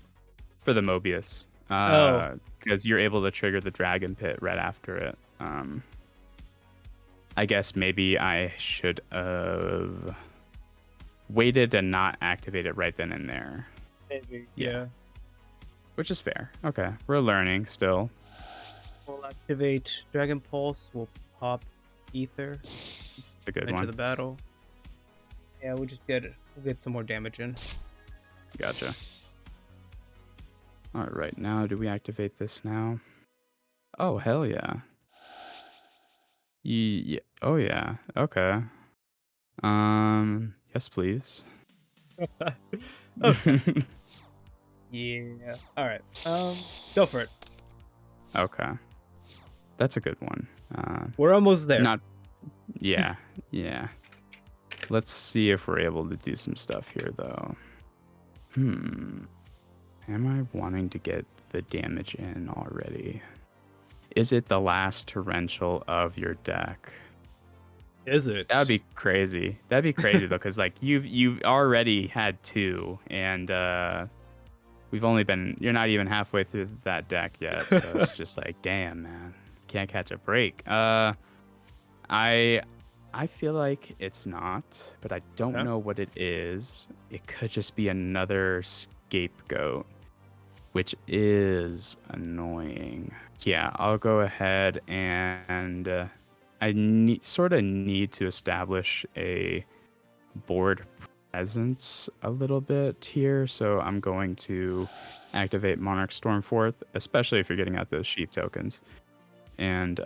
For the Mobius. Because you're able to trigger the Dragon Pit right after it. I guess maybe I should have waited and not activate it right then and there. Maybe. Yeah. Which is fair. Okay. We're learning still. We'll activate Dragon Pulse. We'll pop Ether. It's a good into one. the battle. Yeah, we'll get some more damage in. Gotcha. All right, now do we activate this now? Oh, hell yeah. Yeah. Oh yeah. Okay. Yes, please. Okay. Yeah. All right. Go for it. Okay. That's a good one. We're almost there. Not. Yeah. Yeah. Let's see if we're able to do some stuff here, though. Am I wanting to get the damage in already? Is it the last torrential of your deck? Is it? That'd be crazy. That'd be crazy though, because like you've already had 2, and you're not even halfway through that deck yet. So it's just like, damn, man, can't catch a break. I feel like it's not, but I don't know what it is. It could just be another scapegoat, which is annoying. Yeah, I'll go ahead and I need to establish a board presence a little bit here. So I'm going to activate Monarch Stormforth, especially if you're getting out those sheep tokens, and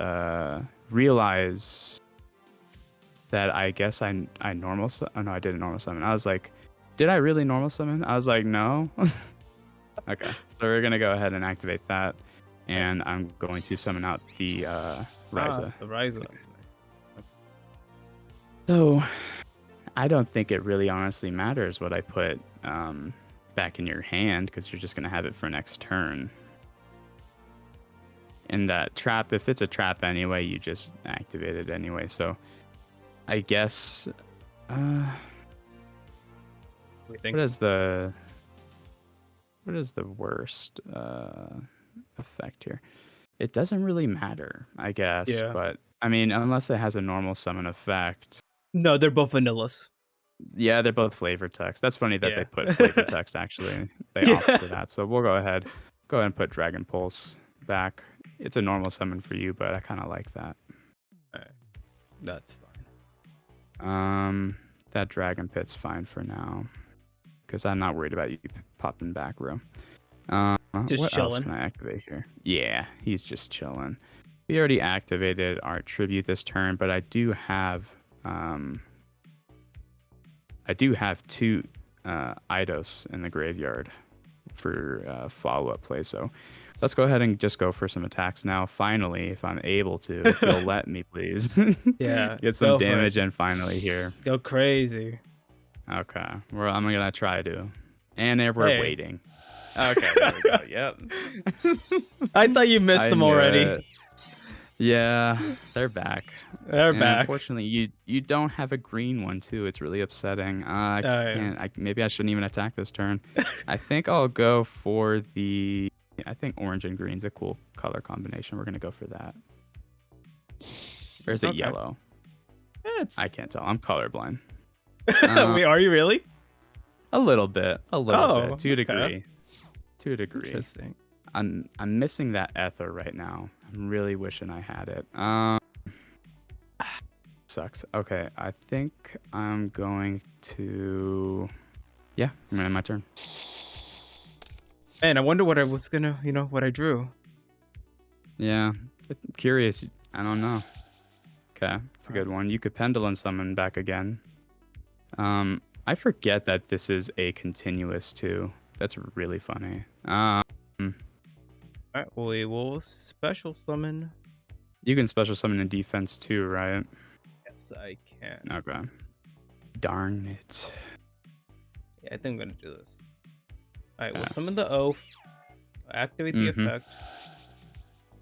realize that I guess I normal oh no, I didn't normal summon. I was like, did I really normal summon? I was like, no. Okay, so we're gonna go ahead and activate that, and I'm going to summon out the Ryza. The Ryza. So I don't think it really honestly matters what I put back in your hand, because you're just gonna have it for next turn. And that trap, if it's a trap anyway, you just activate it anyway. So I guess what is the worst effect here? It doesn't really matter, I guess. Yeah. But I mean, unless it has a normal summon effect. No, they're both vanillas. Yeah, they're both flavor text. That's funny that Yeah. they put flavor text actually. They opted for that. So we'll go ahead and put Dragon Pulse back. It's a normal summon for you, but I kind of like that. Alright. That's fine. That Dragon Pit's fine for now, because I'm not worried about you popping back row. Just what else chilling. can I activate here? Yeah, he's just chilling. We already activated our tribute this turn, but I do have 2 Eidos in the graveyard for follow-up play. So let's go ahead and just go for some attacks now. Finally, if I'm able to, if you'll let me, please. Yeah. Get some damage in finally here. Go crazy. Okay. Well, I'm gonna try to. And there we're waiting. Okay, there we go. Yep. I thought you missed them already. It. Yeah, they're back. They're back. Unfortunately, you don't have a green one too. It's really upsetting. I can't. Maybe I shouldn't even attack this turn. I think I'll go for the. I think orange and green's a cool color combination. We're gonna go for that. Or is it yellow? I can't tell. I'm colorblind. Wait, are you really? A little bit. To a degree. To a degree. Interesting. I'm missing that ether right now. I'm really wishing I had it. Sucks. Okay, I think I'm going to. Yeah, I'm gonna end my turn. Man, I wonder what I was gonna, what I drew. Yeah, I'm curious. I don't know. Okay, it's a good one. You could pendulum summon back again. I forget that this is a continuous too. That's really funny. Alright, we will special summon. You can special summon in defense too, right? Yes, I can. Okay. Darn it. Yeah, I think I'm gonna do this. Alright, we'll summon the oath. Activate the effect.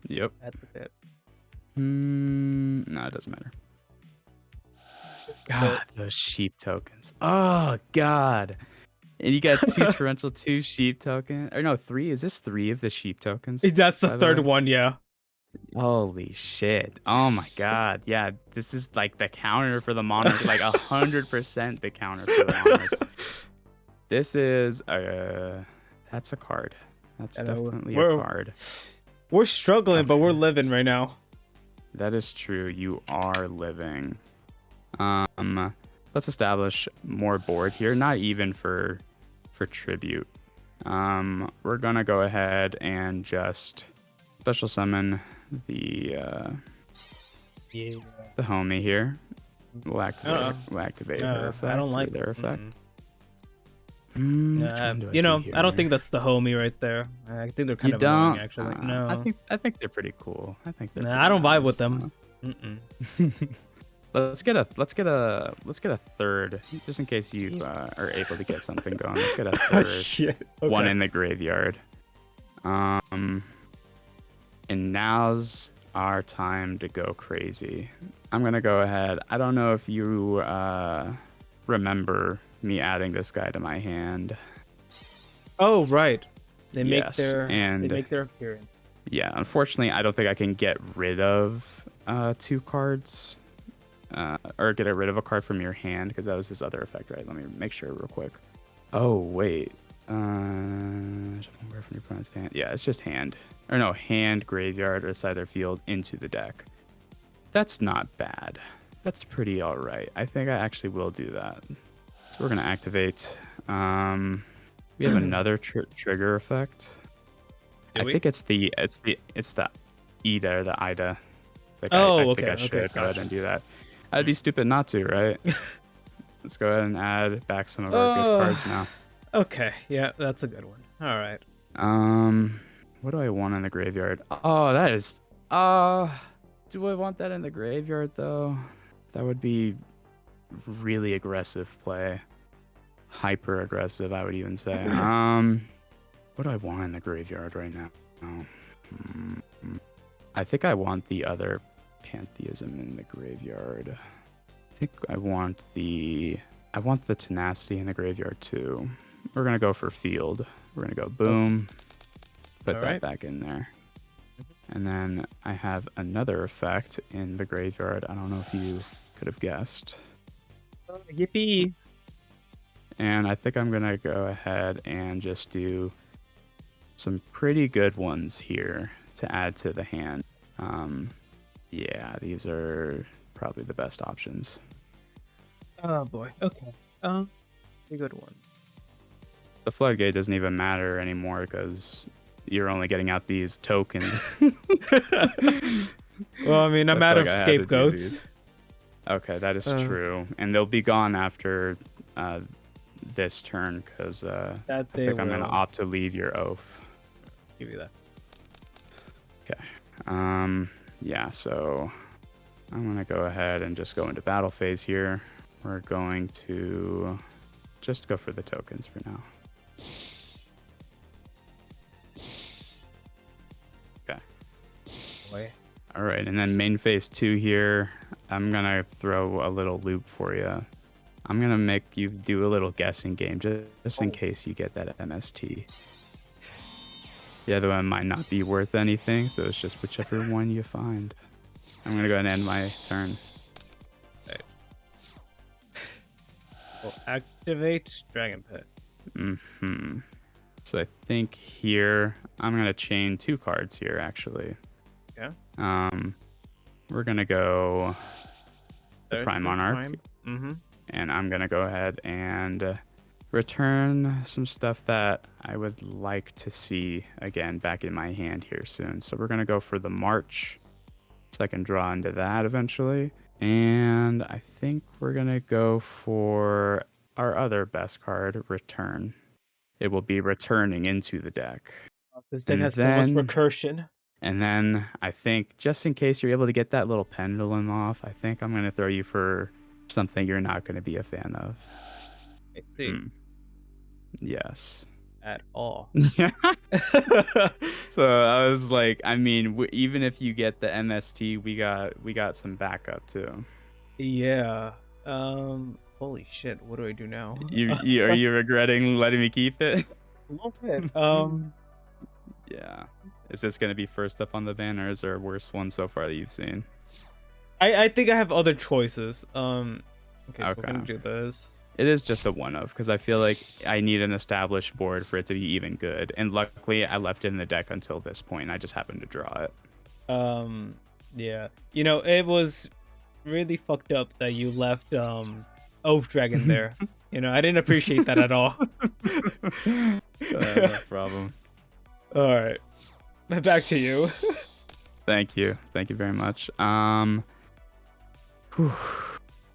Yep. At the pit. No, it doesn't matter. God, those sheep tokens. Oh, God. And you got 2 torrential, 2 sheep tokens. Or no, 3. Is this 3 of the sheep tokens? That's the third one, yeah. Holy shit. Oh, my God. Yeah, this is like the counter for the monarch. Like 100% the counter for the monarchs. This is that's a card. That's definitely a card. We're struggling, but we're living right now. That is true. You are living. Let's establish more board here. Not even for tribute. We're gonna go ahead and just special summon the homie here. We'll activate her effect. I don't like their effect. I don't think that's the homie right there. I think they're kind of annoying, actually. No, I think they're pretty cool. I think they're. I don't vibe with them. Let's get a third, just in case you are able to get something going. Let's get a Oh third shit. Okay. one in the graveyard. And now's our time to go crazy. I'm gonna go ahead. I don't know if you remember me adding this guy to my hand. Oh right. They Yes, make their appearance. Yeah, unfortunately, I don't think I can get rid of 2 cards. Or get rid of a card from your hand, because that was his other effect, right? Let me make sure real quick. Oh, wait. Where from your opponent's hand? Yeah, it's just hand. Or no, hand, graveyard, or side their field into the deck. That's not bad. That's pretty alright. I think I actually will do that. So we're going to activate. We have another trigger effect. I think it's the Ida or the Ida. Like I think I should go ahead and do that. I'd be stupid not to, right? Let's go ahead and add back some of our good cards now. Okay, yeah, that's a good one. All right. What do I want in the graveyard? Oh, that is. Do I want that in the graveyard though? That would be really aggressive play. Hyper aggressive, I would even say. What do I want in the graveyard right now? I think I want the other Pantheism in the graveyard. I think I want the tenacity in the graveyard too. We're gonna go for field. We're gonna go boom. Put that back in there. And then I have another effect in the graveyard. I don't know if you could have guessed. Yippee! And I think I'm gonna go ahead and just do some pretty good ones here to add to the hand. Yeah, these are probably the best options. Oh boy. Okay. The good ones. The floodgate doesn't even matter anymore because you're only getting out these tokens. Well, I mean, I'm out of scapegoats. Okay, that is true, and they'll be gone after this turn because I think I'm gonna opt to leave your oath. Give you that. Okay. Yeah, so I'm gonna go ahead and just go into battle phase here. We're going to just go for the tokens for now. Okay. Boy. All right, and then main phase 2 here. I'm gonna throw a little loop for you. I'm gonna make you do a little guessing game just in case you get that MST. The other one might not be worth anything, so it's just whichever one you find. I'm gonna go ahead and end my turn. Right. We'll activate Dragon Pit. So I think here I'm gonna chain 2 cards here actually. Yeah. We're gonna go the Prime Monarch. Mm-hmm. And I'm gonna go ahead and return some stuff that I would like to see again back in my hand here soon. So we're gonna go for the March, so I can draw into that eventually. And I think we're gonna go for our other best card, Return. It will be returning into the deck. This deck has so much recursion. And then I think just in case you're able to get that little pendulum off, I think I'm gonna throw you for something you're not gonna be a fan of. I see. Yes. At all. Yeah. So I was like, I mean, even if you get the MST, we got some backup too. Yeah. Holy shit! What do I do now? Are you regretting letting me keep it? A little bit. Yeah. Is this gonna be first up on the ban, or is there a worse one so far that you've seen? I think I have other choices. Okay, so we're gonna do this. It is just a one of, because I feel like I need an established board for it to be even good. And luckily, I left it in the deck until this point. And I just happened to draw it. Yeah. You know, it was really fucked up that you left Oath Dragon there. You know, I didn't appreciate that at all. No problem. All right. Back to you. Thank you very much.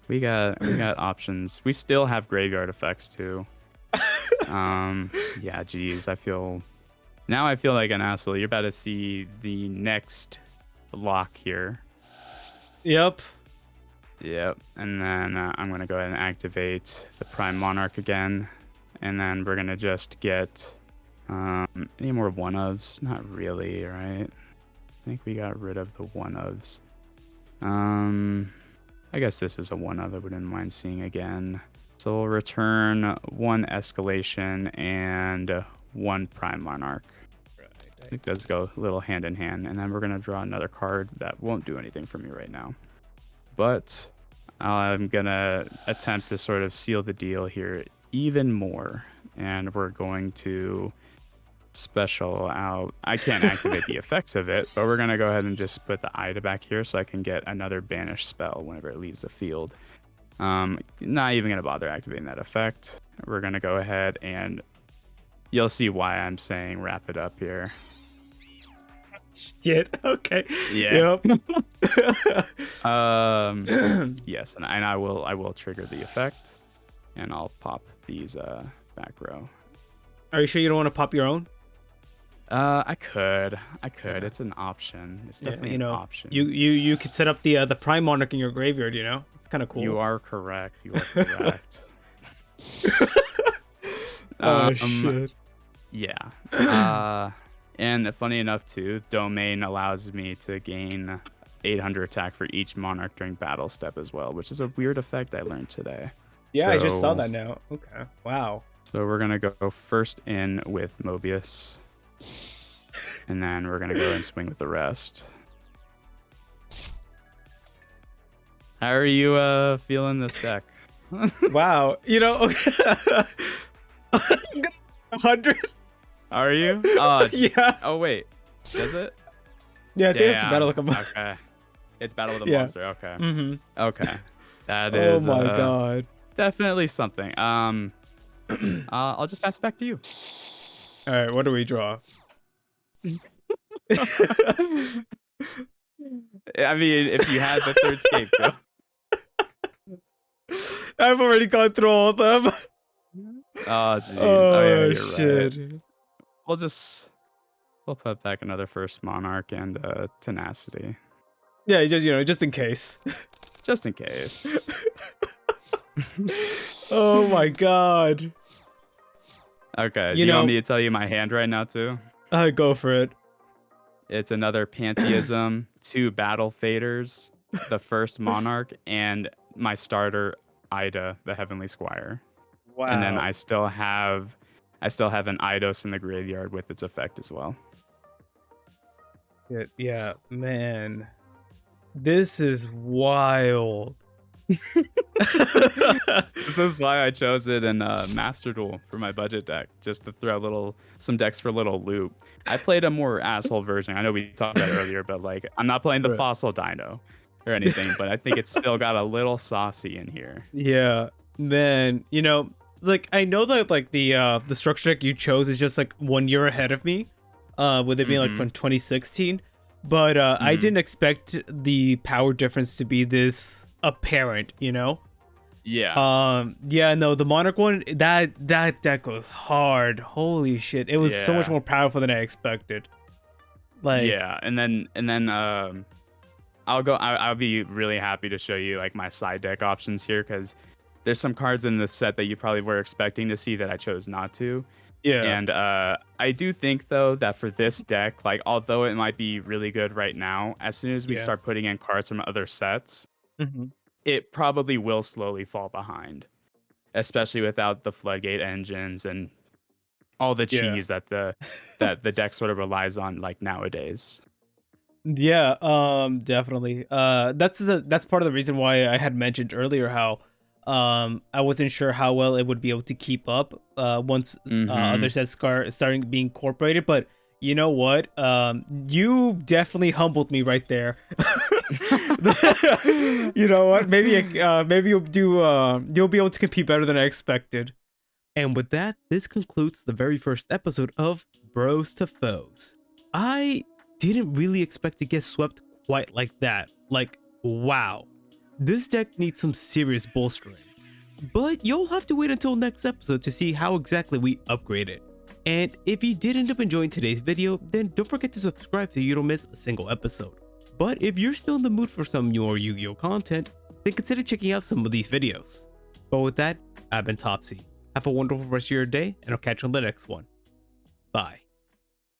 We got options. We still have graveyard effects too. Yeah, geez, I feel like an asshole. You're about to see the next lock here. Yep. Yep. And then I'm going to go ahead and activate the Prime Monarch again. And then we're going to just get any more one-ofs? Not really, right? I think we got rid of the one-ofs. I guess this is a one-of I wouldn't mind seeing again. So we'll return one Escalation and one Prime Monarch. I think those go a little hand in hand. And then we're going to draw another card that won't do anything for me right now. But I'm going to attempt to sort of seal the deal here even more. And we're going to special out. I can't activate the effects of it, but we're going to go ahead and just put the Ida back here so I can get another banish spell whenever it leaves the field. Not even going to bother activating that effect. We're going to go ahead and you'll see why I'm saying wrap it up here. Shit. Okay. Yeah. Yep. Yes, and I will trigger the effect, and I'll pop these back row. Are you sure you don't want to pop your own? I could. It's an option. It's definitely an option. You could set up the Prime Monarch in your graveyard. It's kind of cool. You are correct. Oh shit. Yeah. And funny enough too, Domain allows me to gain 800 attack for each Monarch during battle step as well, which is a weird effect I learned today. Yeah, I just saw that now. Okay. Wow. So we're gonna go first in with Mobius, and then we're gonna go and swing with the rest. How are you feeling this deck? Wow. 100. Are you? Oh, yeah. Oh wait, does it? Yeah, I think it's Battle of a Monster. Okay. It's Battle of the Monster. Okay. Mm-hmm. Okay. That is. Oh my god. Definitely something. I'll just pass it back to you. All right. What do we draw? I mean, if you had the third scapegoat. I've already gone through all of them. Oh jeez. Oh yeah, you're shit. Right. We'll put back another first Monarch and Tenacity. Yeah, just in case. Just in case. Oh my god. Okay. Do you want me to tell you my hand right now too? Go for it. It's another Pantheism, 2 Battle Faders, the first Monarch, and my starter Ida, the Heavenly Squire. Wow. And then I still have an Eidos in the graveyard with its effect as well. Yeah, man. This is wild. This is why I chose it in Master Duel for my budget deck, just to throw some decks for little loop. I played a more asshole version. I know we talked about it earlier, but I'm not playing the Fossil Dino or anything, but I think it's still got a little saucy in here. Yeah, man. I know that the structure deck you chose is just 1 year ahead of me, with it being from 2016. But I didn't expect the power difference to be this apparent, Yeah. No, the Monarch one, that deck was hard. Holy shit. It was so much more powerful than I expected. And then I'll be really happy to show you my side deck options here, because there's some cards in the set that you probably were expecting to see that I chose not to. Yeah. And I do think though that for this deck, although it might be really good right now, as soon as we start putting in cards from other sets, it probably will slowly fall behind, especially without the floodgate engines and all the cheese that the deck sort of relies on nowadays. Yeah, definitely. That's part of the reason why I had mentioned earlier how I wasn't sure how well it would be able to keep up once other sets starting being incorporated. But you know what? You definitely humbled me right there. You know what? Maybe you'll be able to compete better than I expected. And with that, this concludes the very first episode of Bros to Foes. I didn't really expect to get swept quite like that. Wow. This deck needs some serious bolstering. But you'll have to wait until next episode to see how exactly we upgrade it. And if you did end up enjoying today's video, then don't forget to subscribe so you don't miss a single episode. But if you're still in the mood for some more Yu-Gi-Oh content, then consider checking out some of these videos. But with that, I've been Topsy. Have a wonderful rest of your day, and I'll catch you on the next one. Bye.